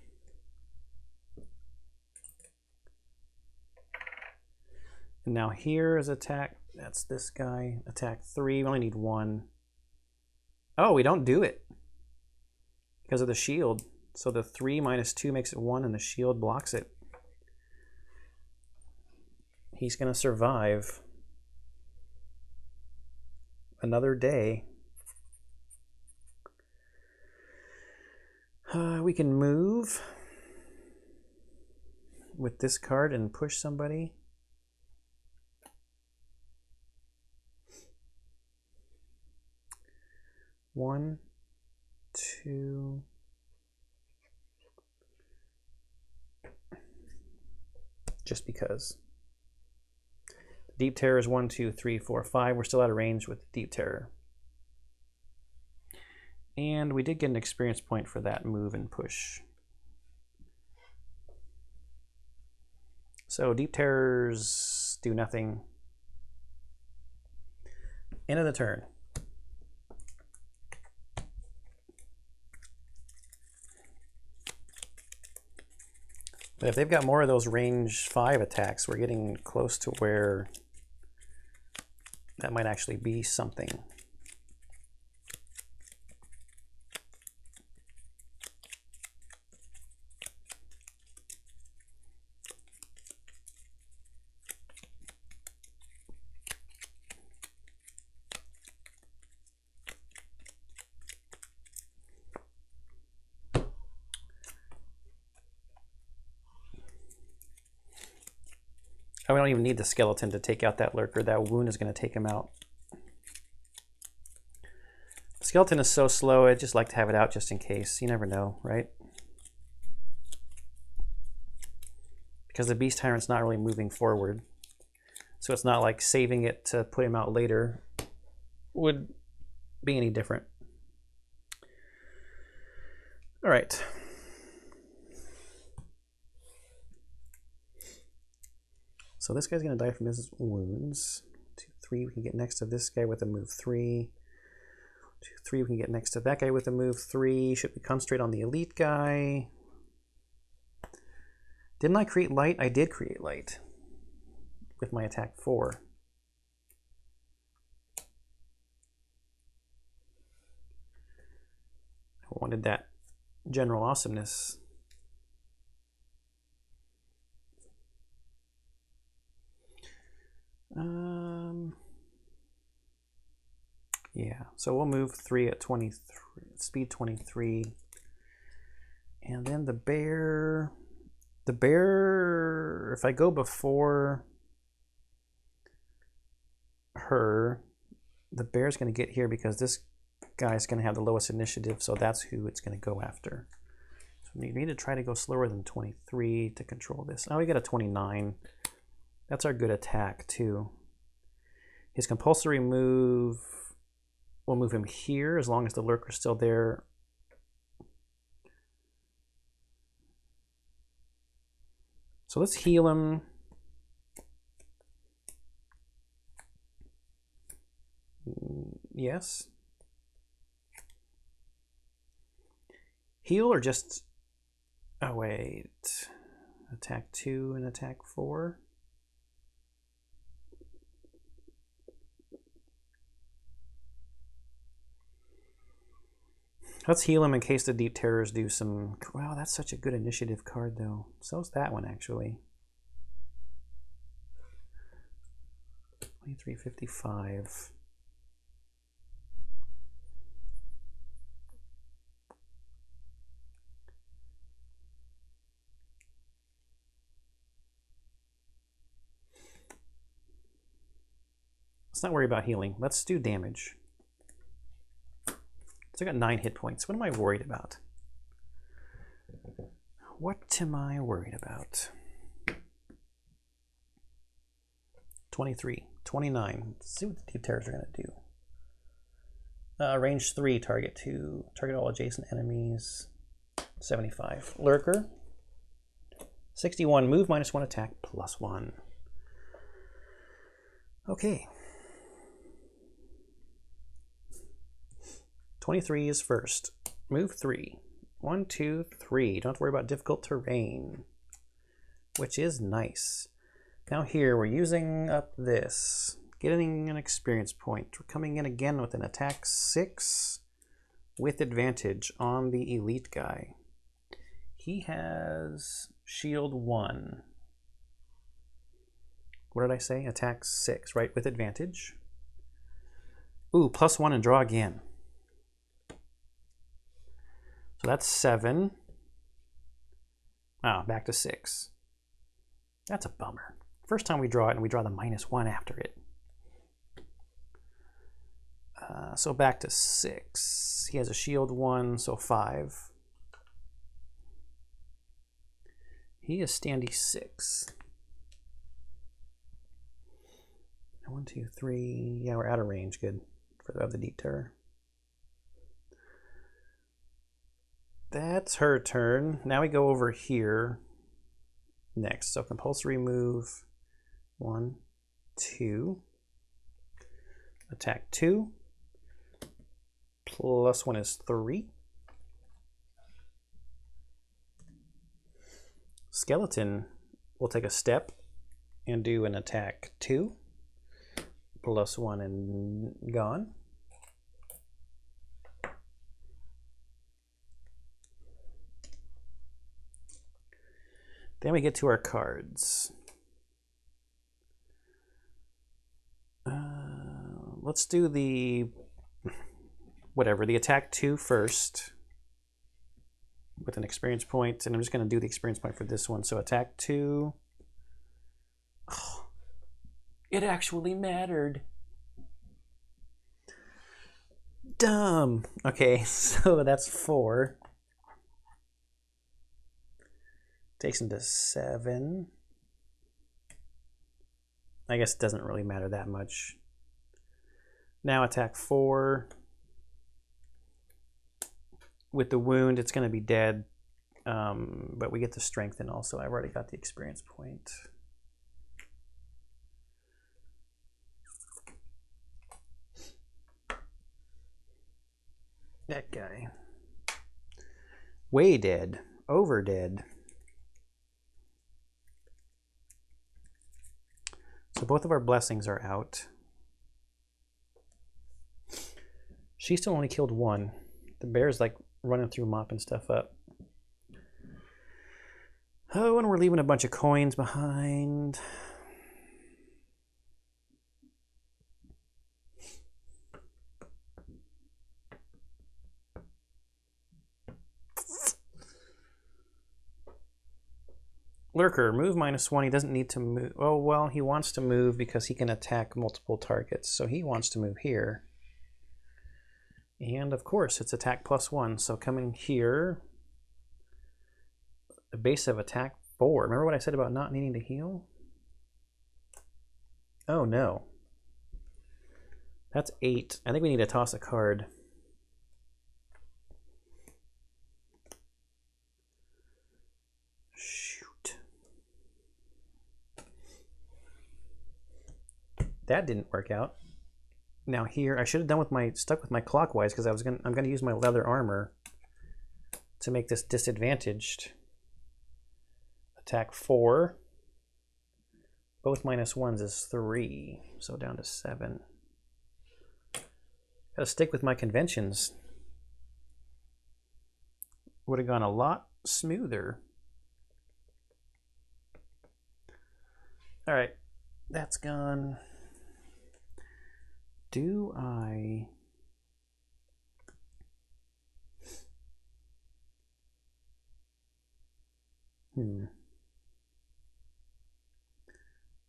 Speaker 1: And now here is attack, that's this guy, attack 3, we only need 1. Oh, we don't do it because of the shield. So the 3 minus 2 makes it 1 and the shield blocks it. He's gonna survive another day. We can move with this card and push somebody. One, two. Just because. Deep Terror is 1, 2, 3, 4, 5. We're still out of range with Deep Terror. And we did get an experience point for that move and push. So Deep Terrors do nothing. End of the turn. But if they've got more of those range 5 attacks, we're getting close to where that might actually be something. Oh, we don't even need the skeleton to take out that lurker. That wound is going to take him out. The skeleton is so slow, I'd just like to have it out just in case. You never know, right? Because the Beast Tyrant's not really moving forward. So it's not like saving it to put him out later would be any different. All right. So this guy's going to die from his wounds. 2, 3, we can get next to this guy with a move 3. 2, 3, we can get next to that guy with a move 3. Should we concentrate on the elite guy? Didn't I create light? I did create light with my attack 4. I wanted that general awesomeness. Yeah, so we'll move 3 at 23, speed 23. And then the bear, if I go before her, the bear's going to get here because this guy's going to have the lowest initiative, so that's who it's going to go after. So we need to try to go slower than 23 to control this. Oh, we got a 29. That's our good attack, too. His compulsory move will move him here as long as the lurker's still there. So let's heal him. Yes. Heal or just... Oh, wait. Attack 2 and attack 4. Let's heal him in case the Deep Terrors do some... Wow, that's such a good initiative card, though. So's that one, actually. 2355. Let's not worry about healing. Let's do damage. So I got 9 hit points. What am I worried about? What am I worried about? 23, 29. Let's see what the Deep Terrors are going to do. Range 3, target 2. Target all adjacent enemies. 75. Lurker. 61. Move -1 attack +1. Okay. 23 is first. Move 3. 1, 2, 3. Don't have to worry about difficult terrain, which is nice. Now here, we're using up this. Getting an experience point. We're coming in again with an attack 6 with advantage on the elite guy. He has shield 1. What did I say? Attack 6, right? With advantage. Ooh, +1 and draw again. So that's 7. Wow, back to 6. That's a bummer. First time we draw it and we draw the -1 after it. So back to 6. He has a shield 1, so 5. He is standy 6. 1, 2, 3. Yeah, we're out of range. Good for the Deep Terror. That's her turn. Now we go over here next. So compulsory move 1, 2. Attack 2. +1 is 3. Skeleton will take a step and do an attack 2. +1 and gone. Then we get to our cards. Let's do the the attack 2 first with an experience point, and I'm just going to do the experience point for this one. So attack 2. Oh, it actually mattered. Dumb. Okay, so that's 4. Takes him to 7. I guess it doesn't really matter that much. Now attack 4. With the wound, it's going to be dead. But we get to strengthen also. I've already got the experience point. That guy. Way dead. Over dead. So both of our blessings are out. She still only killed 1. The bear's like running through mopping stuff up. Oh, and we're leaving a bunch of coins behind. Lurker, move -1. He doesn't need to move. Oh, well, he wants to move because he can attack multiple targets. So he wants to move here. And of course, it's attack +1. So coming here, the base of attack 4. Remember what I said about not needing to heal? Oh no. That's 8. I think we need to toss a card. Shoot. That didn't work out. Now here, I should have done with my stuck with my clockwise because I'm gonna use my leather armor to make this disadvantaged. Attack 4. Both -1s is 3, so down to 7. Gotta stick with my conventions. Would have gone a lot smoother. All right, that's gone. Do I...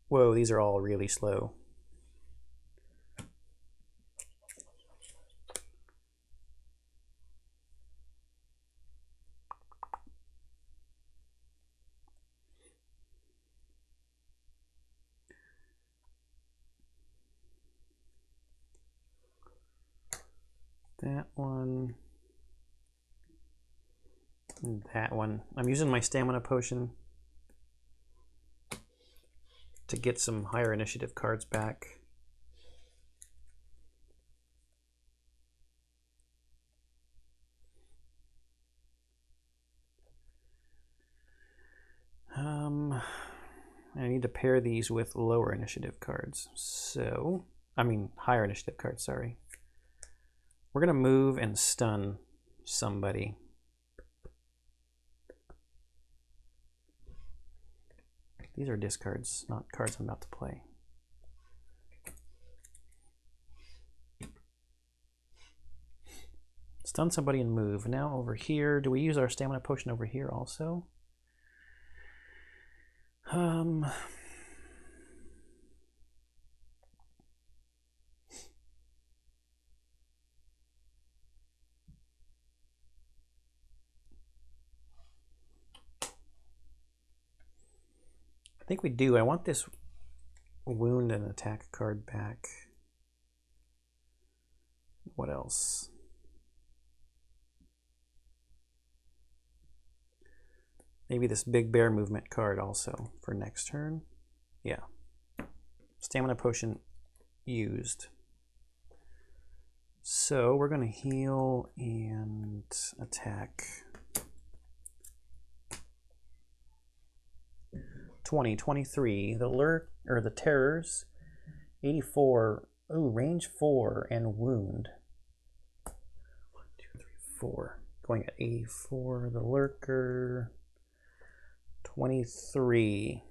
Speaker 1: Whoa, these are all really slow. That one. And that one. I'm using my stamina potion to get some higher initiative cards back. I need to pair these with lower initiative cards. So, I mean higher initiative cards, sorry. We're gonna move and stun somebody. These are discards, not cards I'm about to play. Stun somebody and move. Now over here, do we use our stamina potion over here also? I think we do. I want this wound and attack card back. What else? Maybe this big bear movement card also for next turn. Yeah. Stamina potion used. So we're going to heal and attack. 20, 23. The lurk or the terrors. 84. Ooh, range 4 and wound. 1, 2, 3, 4. Going at 84. The lurker. 23.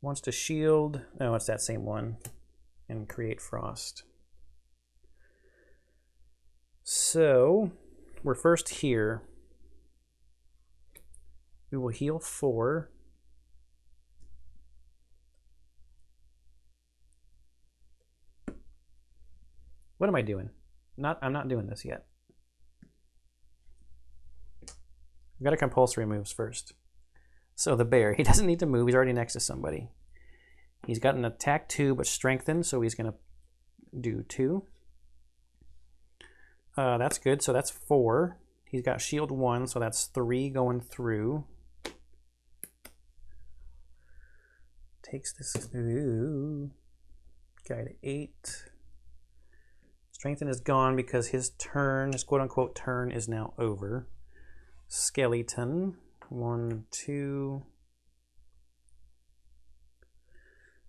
Speaker 1: Wants to shield. Oh, it's that same one. And create frost. So we're first here. We will heal 4. What am I doing? I'm not doing this yet. We've got a compulsory moves first. So the bear, he doesn't need to move. He's already next to somebody. He's got an attack 2, but strengthened, so he's going to do 2. That's good, so that's 4. He's got shield 1, so that's 3 going through. Takes this guy to 8. Strengthen is gone because his turn, his quote-unquote turn, is now over. Skeleton, 1, 2.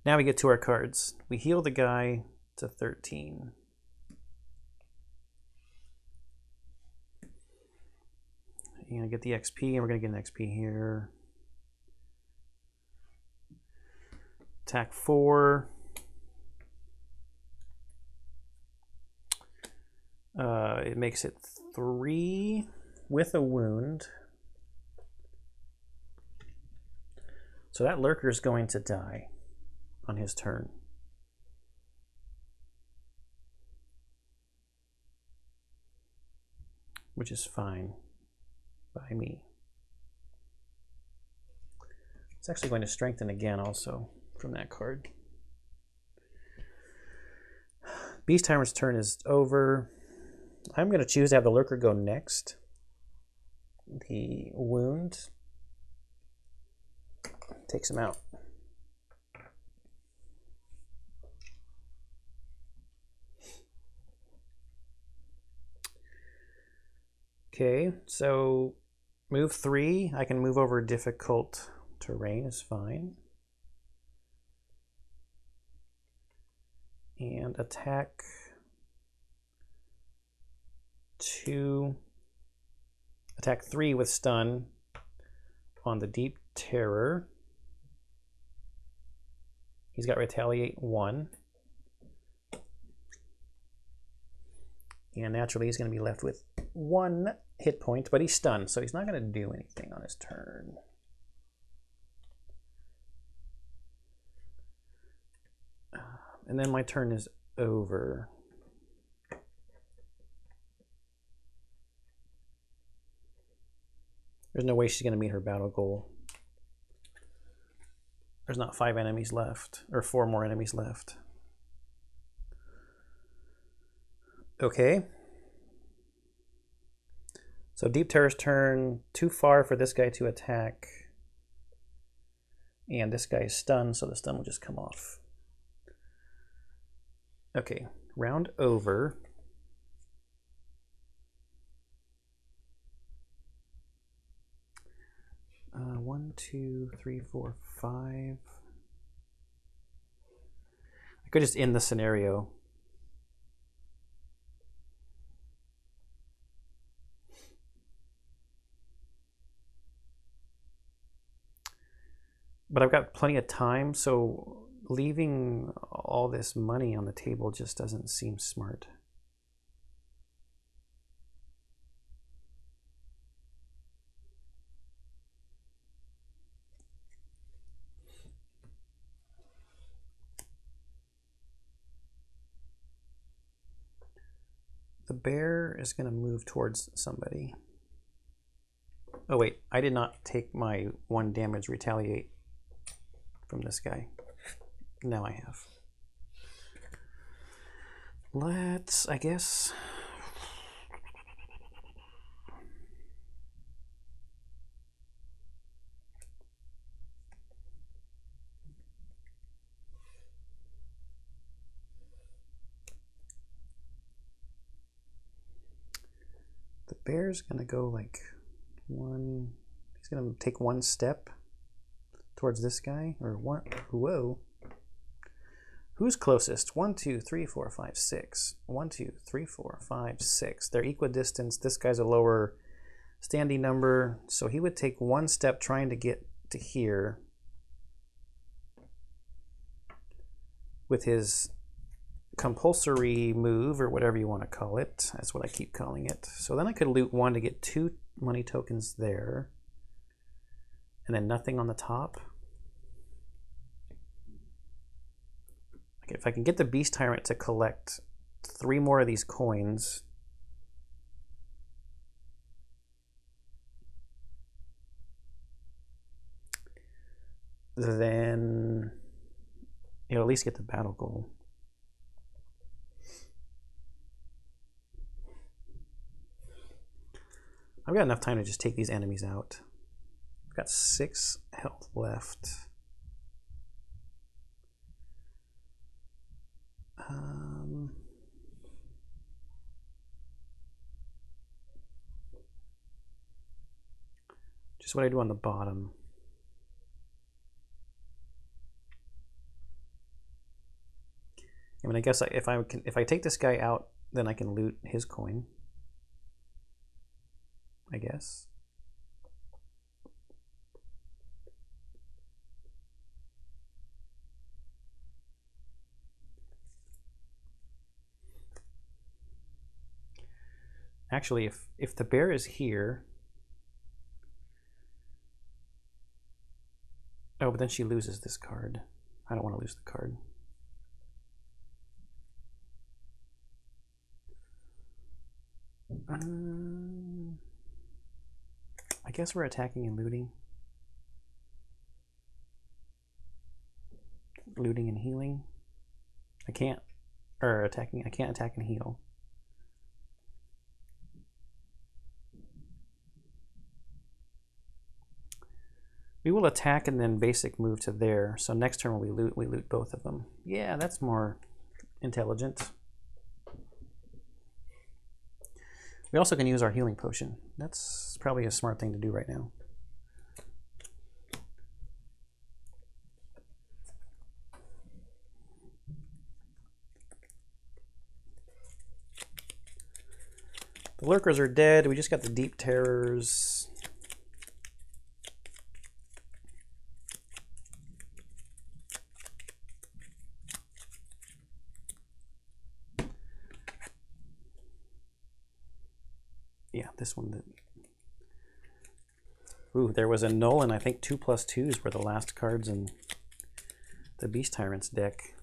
Speaker 1: Now we get to our cards. We heal the guy to 13. You're gonna get the XP, and we're gonna get an XP here. Attack 4. It makes it 3 with a wound. So that lurker is going to die on his turn. Which is fine by me. It's actually going to strengthen again also from that card. Beast Tyrant's turn is over. I'm going to choose to have the lurker go next. The wound takes him out. Okay, so move 3. I can move over difficult terrain is fine. And attack 2. Attack 3 with stun on the Deep Terror. He's got retaliate 1. And naturally he's going to be left with 1 hit point, but he's stunned, so he's not going to do anything on his turn. And then my turn is over. There's no way she's going to meet her battle goal. There's not 5 enemies left, or 4 more enemies left. Okay. So Deep Terror's turn, too far for this guy to attack. And this guy is stunned, so the stun will just come off. Okay, round over. One, two, three, four, 5. I could just end the scenario. But I've got plenty of time, so leaving all this money on the table just doesn't seem smart. The bear is going to move towards somebody. Oh wait, I did not take my 1 damage retaliate from this guy. Now I have. Let's, I guess. The bear's gonna go like 1, he's gonna take 1 step towards this guy, or 1, whoa. Who's closest? 1, 2, 3, 4, 5, 6. 1, 2, 3, 4, 5, 6. They're equidistant. This guy's a lower standing number, so he would take 1 step trying to get to here with his compulsory move, or whatever you want to call it. That's what I keep calling it. So then I could loot 1 to get 2 money tokens there, and then nothing on the top. Okay, if I can get the Beast Tyrant to collect 3 more of these coins. Then you'll at least get the battle goal. I've got enough time to just take these enemies out. I've got 6 health left. Just what I do on the bottom. I mean, I guess if I take this guy out, then I can loot his coin. I guess. Actually, if the bear is here, oh, but then she loses this card. I don't want to lose the card. I guess we're attacking and looting. Looting and healing. I can't attack and heal. We will attack and then basic move to there. So next turn when we loot both of them. Yeah, that's more intelligent. We also can use our healing potion. That's probably a smart thing to do right now. The lurkers are dead. We just got the deep terrors. Yeah, this one did. Ooh, there was a null, and I think 2+2s were the last cards in the Beast Tyrant's deck.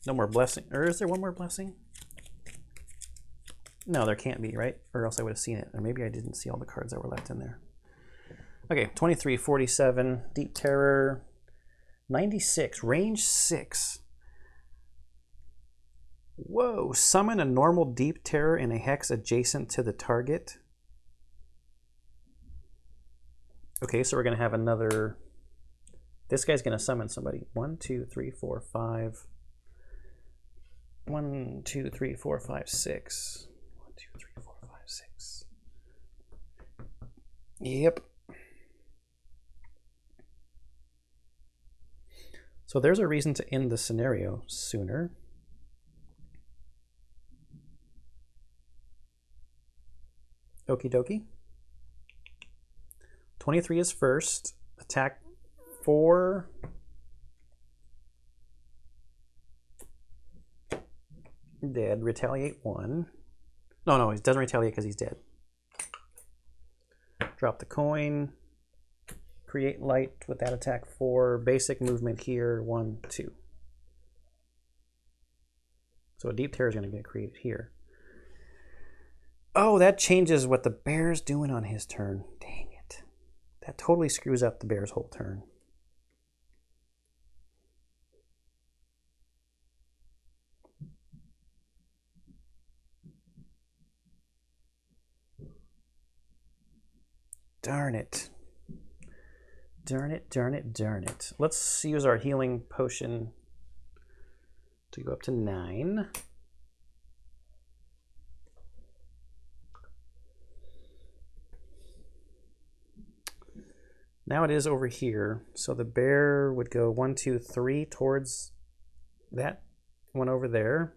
Speaker 1: No more blessing. Or is there one more blessing? No, there can't be, right? Or else I would have seen it. Or maybe I didn't see all the cards that were left in there. Okay, 23, 47, Deep Terror, 96, range 6. Whoa, summon a normal Deep Terror in a hex adjacent to the target. Okay, so we're going to have another... This guy's going to summon somebody. 1, 2, 3, 4, 5. 1, 2, 3, 4, 5, 6. 1, 2, 3, 4, 5, 6. Yep. So there's a reason to end the scenario sooner. Okie dokie. 23 is first. Attack 4. Dead. Retaliate 1. No, he doesn't retaliate because he's dead. Drop the coin. Create light with that attack 4. Basic movement here 1, 2. So a Deep Terror is going to get created here. Oh, that changes what the bear's doing on his turn. Dang it. That totally screws up the bear's whole turn. Darn it. Darn it, darn it, darn it. Let's use our healing potion to go up to 9. Now it is over here. So the bear would go 1, 2, 3 towards that one over there.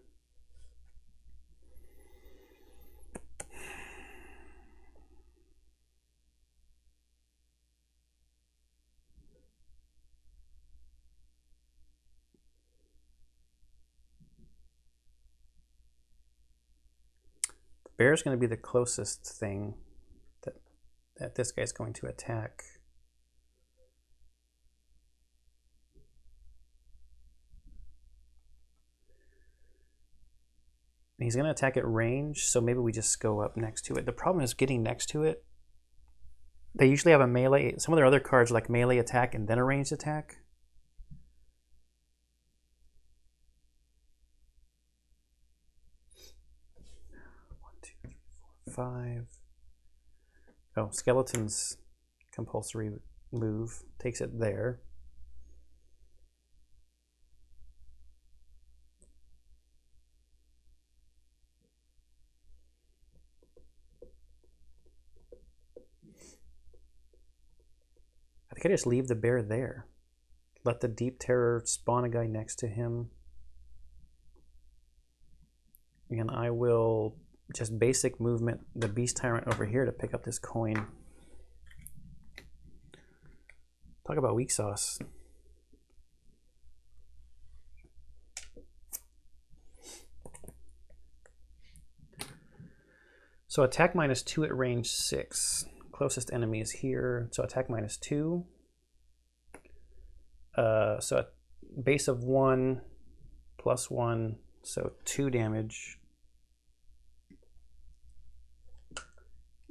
Speaker 1: Bear's going to be the closest thing that this guy's going to attack. He's going to attack at range, so maybe we just go up next to it. The problem is getting next to it. They usually have a melee. Some of their other cards like melee attack and then a ranged attack. One, two, three, four, five. Oh, Skeleton's compulsory move takes it there. I think I just leave the bear there. Let the Deep Terror spawn a guy next to him. And I will just basic movement the Beast Tyrant over here to pick up this coin. Talk about weak sauce. So attack -2 at range 6. Closest enemy is here. So attack -2. So at base of 1 +1, so 2 damage.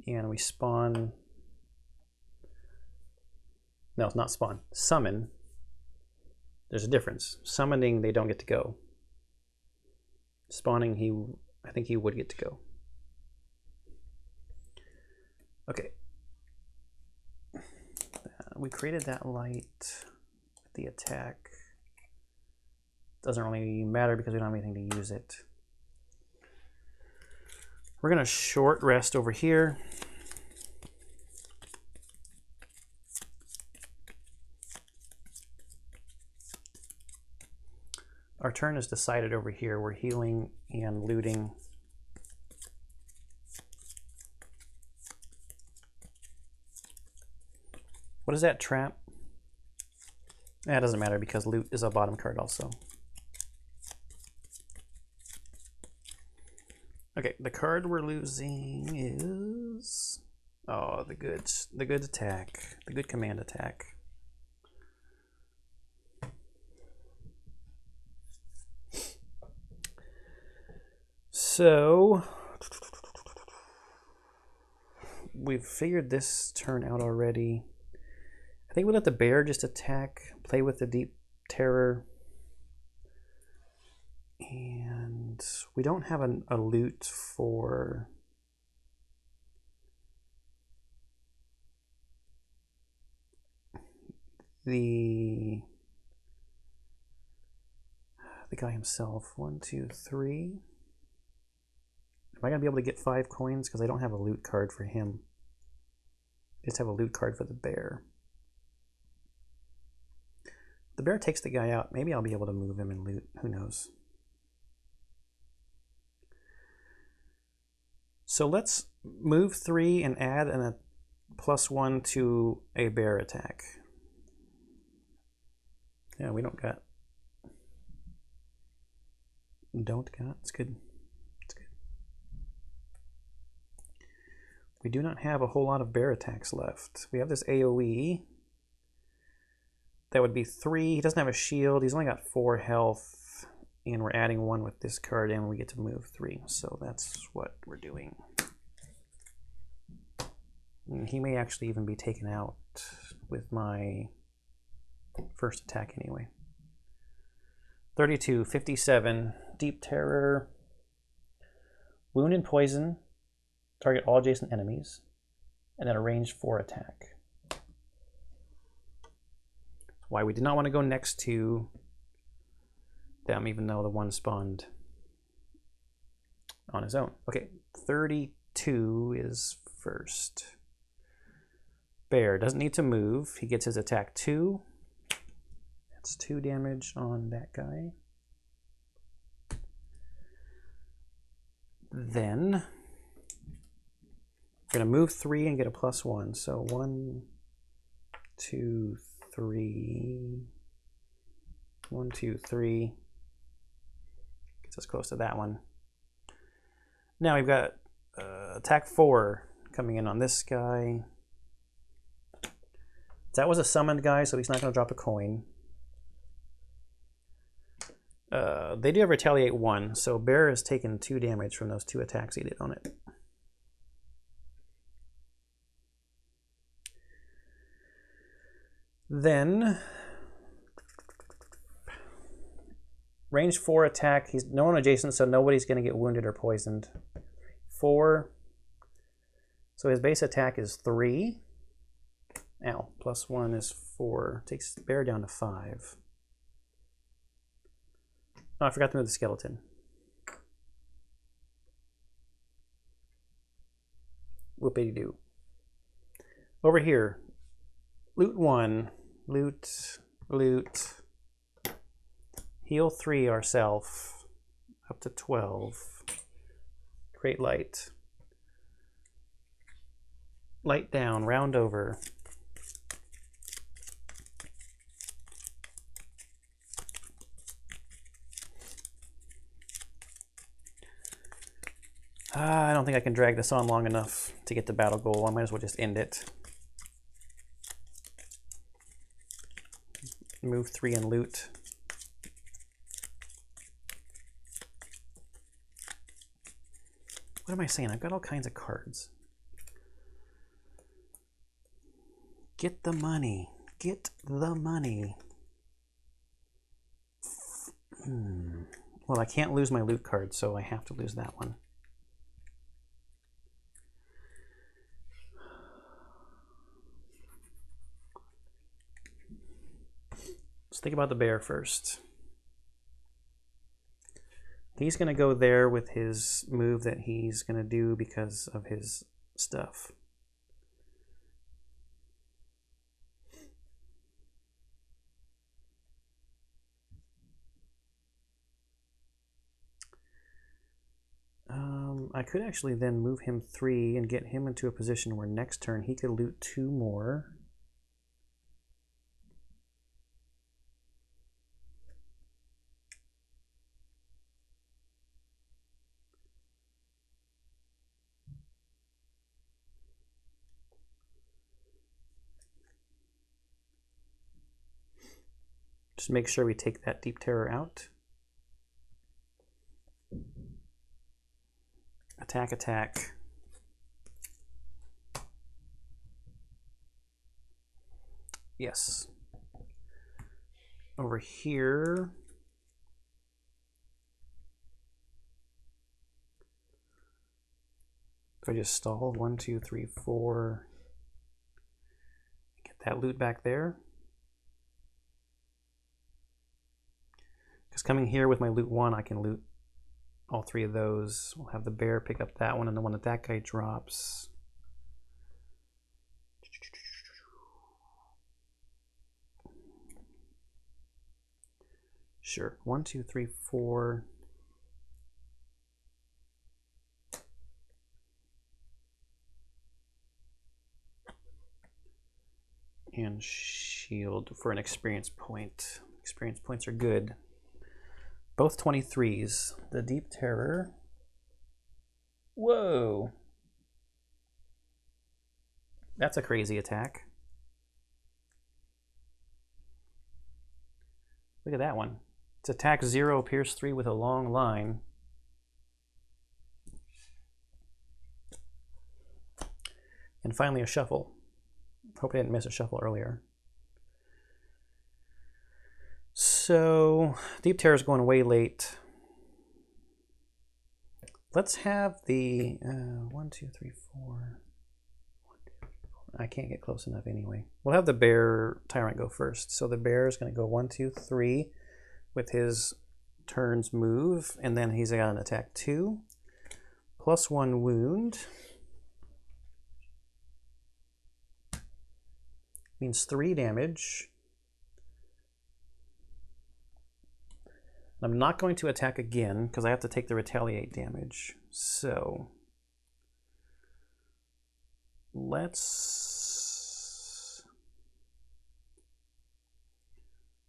Speaker 1: And we spawn. No, it's not spawn. Summon. There's a difference. Summoning, they don't get to go. Spawning, I think he would get to go. Okay. We created that light with the attack. Doesn't really matter because we don't have anything to use it. We're going to short rest over here. Our turn is decided over here. We're healing and looting. What is that trap? That doesn't matter because loot is a bottom card also. Okay, the card we're losing is the good attack, the good command attack. So we've figured this turn out already. I think we let the bear just attack, play with the Deep Terror. And we don't have a loot for the guy himself. 1, 2, 3. Am I going to be able to get 5 coins? Because I don't have a loot card for him. I just have a loot card for the bear. The bear takes the guy out. Maybe I'll be able to move him and loot. Who knows? So let's move 3 and add a +1 to a bear attack. Yeah, we don't got. It's good. It's good. We do not have a whole lot of bear attacks left. We have this AoE. That would be 3. He doesn't have a shield. He's only got 4 health. And we're adding 1 with this card and we get to move 3. So that's what we're doing. And he may actually even be taken out with my first attack anyway. 32, 57, Deep Terror. Wound and Poison. Target all adjacent enemies. And then a range 4 attack. Why we did not want to go next to them, even though the one spawned on his own. Okay, 32 is first. Bear doesn't need to move. He gets his attack 2. That's 2 damage on that guy. Then we're going to move 3 and get a +1. So 1, 2, 3. 1, 2, 3. Gets us close to that one. Now we've got attack 4 coming in on this guy. That was a summoned guy, so he's not going to drop a coin. They do have retaliate 1, so bear has taken 2 damage from those 2 attacks he did on it. Then range 4 attack. He's no one adjacent, so nobody's going to get wounded or poisoned. 4. So his base attack is 3. Ow. Plus 1 is 4. Takes bear down to 5. Oh, I forgot to move the skeleton. Whoopity-doo. Over here. Loot 1. Loot. Loot. Heal 3 ourself. Up to 12. Create light. Light down. Round over. I don't think I can drag this on long enough to get the battle goal. I might as well just end it. Move 3 and loot. What am I saying? I've got all kinds of cards. Get the money. Get the money. Well, I can't lose my loot card, so I have to lose that one. Let's think about the bear first. He's going to go there with his move that he's going to do because of his stuff. I could actually then move him 3 and get him into a position where next turn he could loot 2 more. Just make sure we take that Deep Terror out. Attack, attack. Yes. Over here. If I just stall, 1, 2, 3, 4. Get that loot back there. Because coming here with my loot 1, I can loot all 3 of those. We'll have the bear pick up that one and the one that that guy drops. Sure. 1, 2, 3, 4. And shield for an experience point. Experience points are good. Both 23s. The Deep Terror. Whoa. That's a crazy attack. Look at that one. It's attack 0, pierce 3 with a long line. And finally a shuffle. Hope I didn't miss a shuffle earlier. So, Deep Terror is going way late. Let's have the 1, 2, 3, 4. I can't get close enough anyway. We'll have the bear tyrant go first. So the bear is going to go 1, 2, 3 with his turn's move, and then he's got an attack 2, plus 1 wound. Means 3 damage. I'm not going to attack again because I have to take the retaliate damage. So let's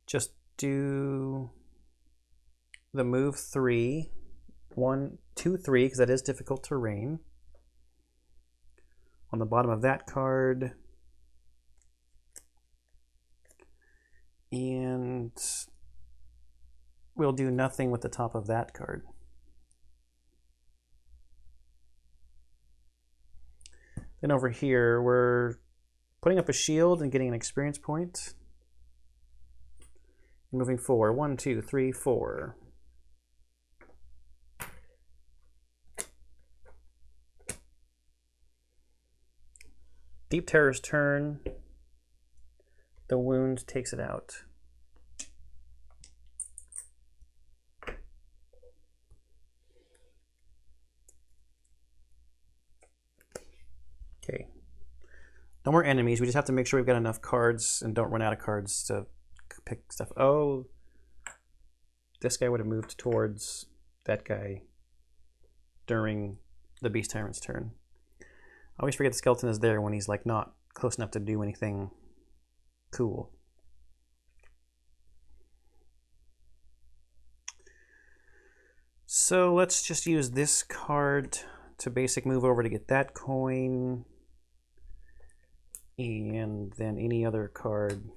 Speaker 1: just do the move 3, 1, 2, 3, because that is difficult terrain. On the bottom of that card. And we'll do nothing with the top of that card. Then over here, we're putting up a shield and getting an experience point. Moving 4. 1, 2, 3, 4. Deep Terror's turn. The wound takes it out. Okay. No more enemies. We just have to make sure we've got enough cards and don't run out of cards to pick stuff. Oh, this guy would have moved towards that guy during the Beast Tyrant's turn. I always forget the skeleton is there when he's like not close enough to do anything cool. So let's just use this card to basic move over to get that coin. And then any other card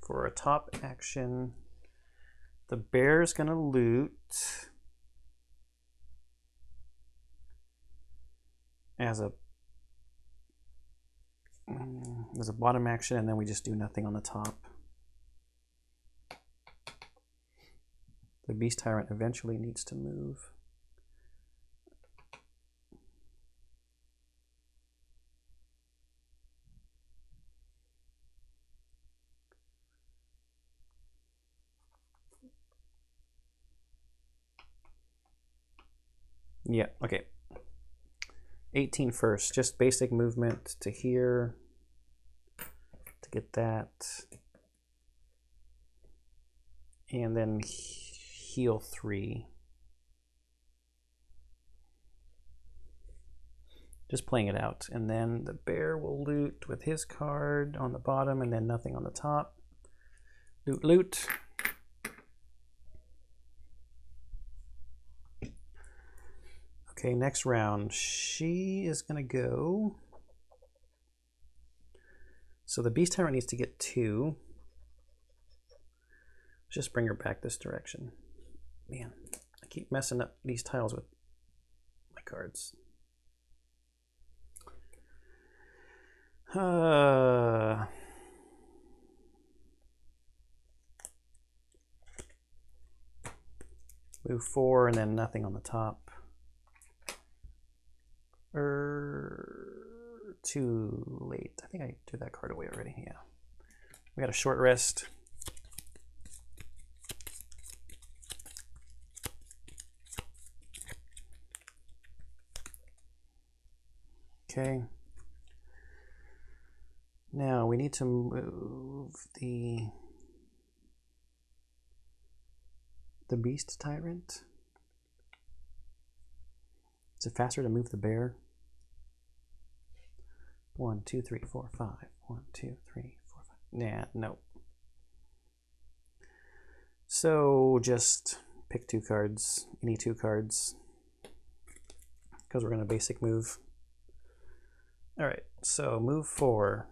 Speaker 1: for a top action. The bear's gonna loot as a bottom action, and then we just do nothing on the top. The Beast Tyrant eventually needs to move. Yeah, okay. 18 first, just basic movement to here to get that. And then heal 3. Just playing it out. And then the bear will loot with his card on the bottom and then nothing on the top. Loot, loot. Okay, next round. She is going to go. So the Beast Tyrant needs to get 2. Just bring her back this direction. Man, I keep messing up these tiles with my cards. Move 4 and then nothing on the top. Too late. I think I threw that card away already. Yeah. We got a short rest. Okay. Now we need to move the Beast Tyrant. Is it faster to move the bear? 1, 2, 3, 4, 5. 1, 2, 3, 4, 5. Nah, no. So just pick 2 cards, any 2 cards, because we're going to basic move. All right, so move 4.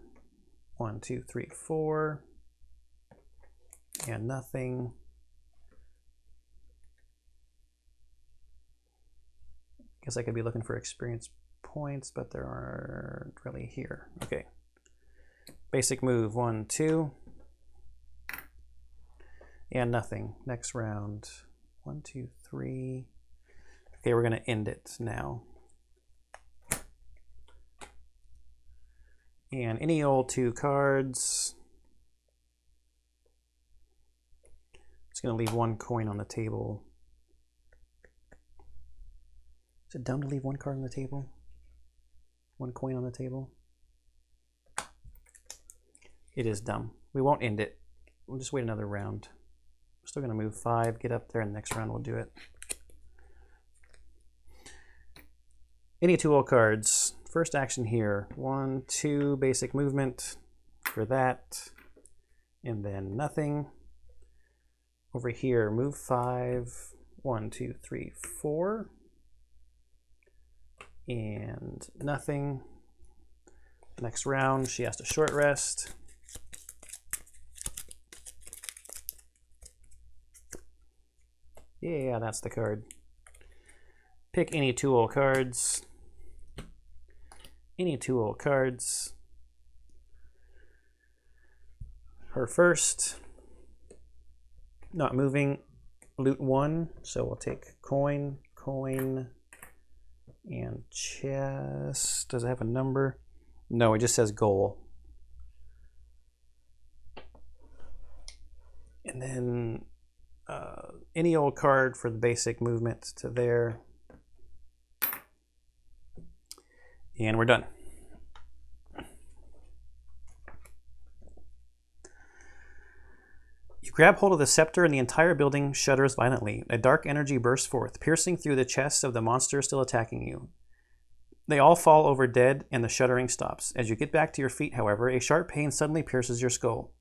Speaker 1: 1, 2, 3, 4. And nothing. Guess I could be looking for experience points, but there aren't really here. Okay. Basic move 1, 2. And nothing. Next round. 1, 2, 3. Okay, we're going to end it now. And any old 2 cards. It's going to leave 1 coin on the table. Is it dumb to leave 1 card on the table? 1 coin on the table? It is dumb. We won't end it. We'll just wait another round. We're still going to move 5, get up there, and the next round we'll do it. Any 2 old cards. First action here. 1, 2, basic movement for that. And then nothing. Over here, move 5. 1, 2, 3, 4. And nothing. Next round, she has to short rest. Yeah, that's the card. Pick any 2 old cards. Any 2 old cards. Her first. Not moving. Loot 1. So we'll take coin, coin, and chest. Does it have a number? No, it just says goal. And then any old card for the basic movement to there. And we're done. You grab hold of the scepter and the entire building shudders violently. A dark energy bursts forth, piercing through the chest of the monster still attacking you. They all fall over dead and the shuddering stops. As you get back to your feet, however, a sharp pain suddenly pierces your skull.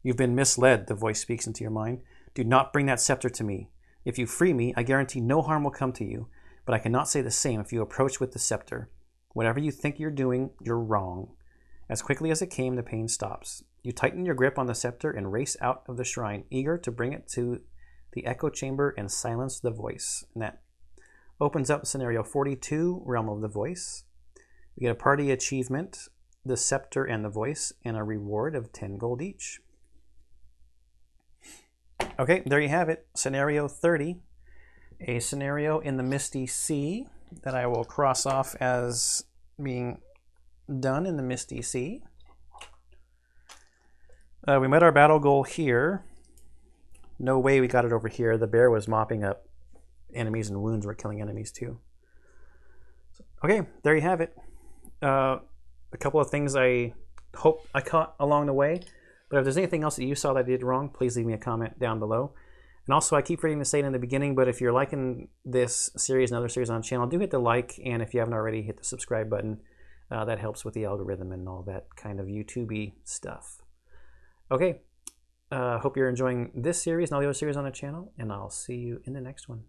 Speaker 1: You've been misled, the voice speaks into your mind. Do not bring that scepter to me. If you free me, I guarantee no harm will come to you, but I cannot say the same if you approach with the scepter. Whatever you think you're doing, you're wrong. As quickly as it came, the pain stops. You tighten your grip on the scepter and race out of the shrine, eager to bring it to the echo chamber and silence the voice. And that opens up scenario 42, Realm of the Voice. We get a party achievement, the scepter and the voice, and a reward of 10 gold each. Okay, there you have it. Scenario 30. A scenario in the Misty Sea that I will cross off as being done in the Misty Sea. We met our battle goal here. No way we got it over here. The bear was mopping up enemies and wounds were killing enemies too. Okay, there you have it. A couple of things I hope I caught along the way. But if there's anything else that you saw that I did wrong, please leave me a comment down below. And also, I keep forgetting to say it in the beginning, but if you're liking this series and other series on the channel, do hit the like, and if you haven't already, hit the subscribe button. That helps with the algorithm and all that kind of YouTube-y stuff. Okay, hope you're enjoying this series and all the other series on the channel, and I'll see you in the next one.